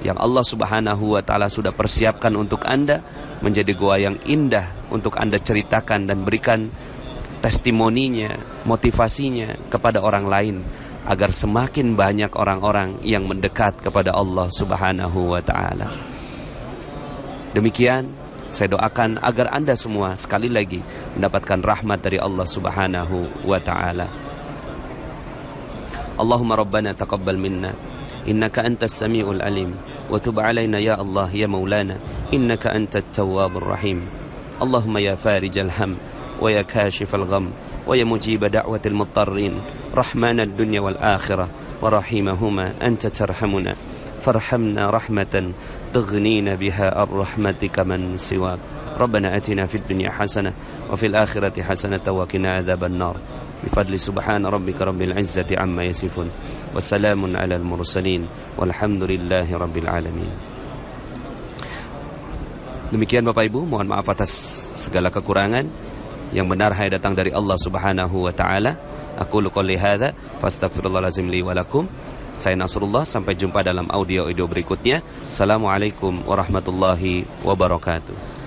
yang Allah Subhanahu wa Ta'ala sudah persiapkan untuk Anda menjadi goa yang indah untuk Anda ceritakan dan berikan testimoninya, motivasinya kepada orang lain, agar semakin banyak orang-orang yang mendekat kepada Allah Subhanahu wa Ta'ala. Demikian saya doakan agar Anda semua sekali lagi mendapatkan rahmat dari Allah Subhanahu wa Ta'ala. Allahumma rabbana taqabbal minna innaka antas samiul alim wa tub alaina ya Allah ya maulana innaka antat tawwabur rahim. Allahumma ya farijal ham wa ya kashifal gham wa ya mujib da'watil muttarrin rahmanad dunya wal akhirah wa rahimahuma anta tarhamuna farhamna rahmatan tughnina biha ar-rahmatika man siwak. Rabbana atina fid dunya hasanah wa fil akhirati hasanah wa qina adzaban nar. Bifadli subhana rabbika rabbil izzati amma yasifun wa salamun alal mursalin walhamdulillahi rabbil alamin. Demikian Bapak Ibu, mohon maaf atas segala kekurangan. Yang benar hanya datang dari Allah Subhanahu wa Ta'ala. Aqulu qouli hadza fastaghfirullahal azim li wa lakum. Saya Nasrullah, sampai jumpa dalam audio berikutnya. Assalamualaikum warahmatullahi wabarakatuh.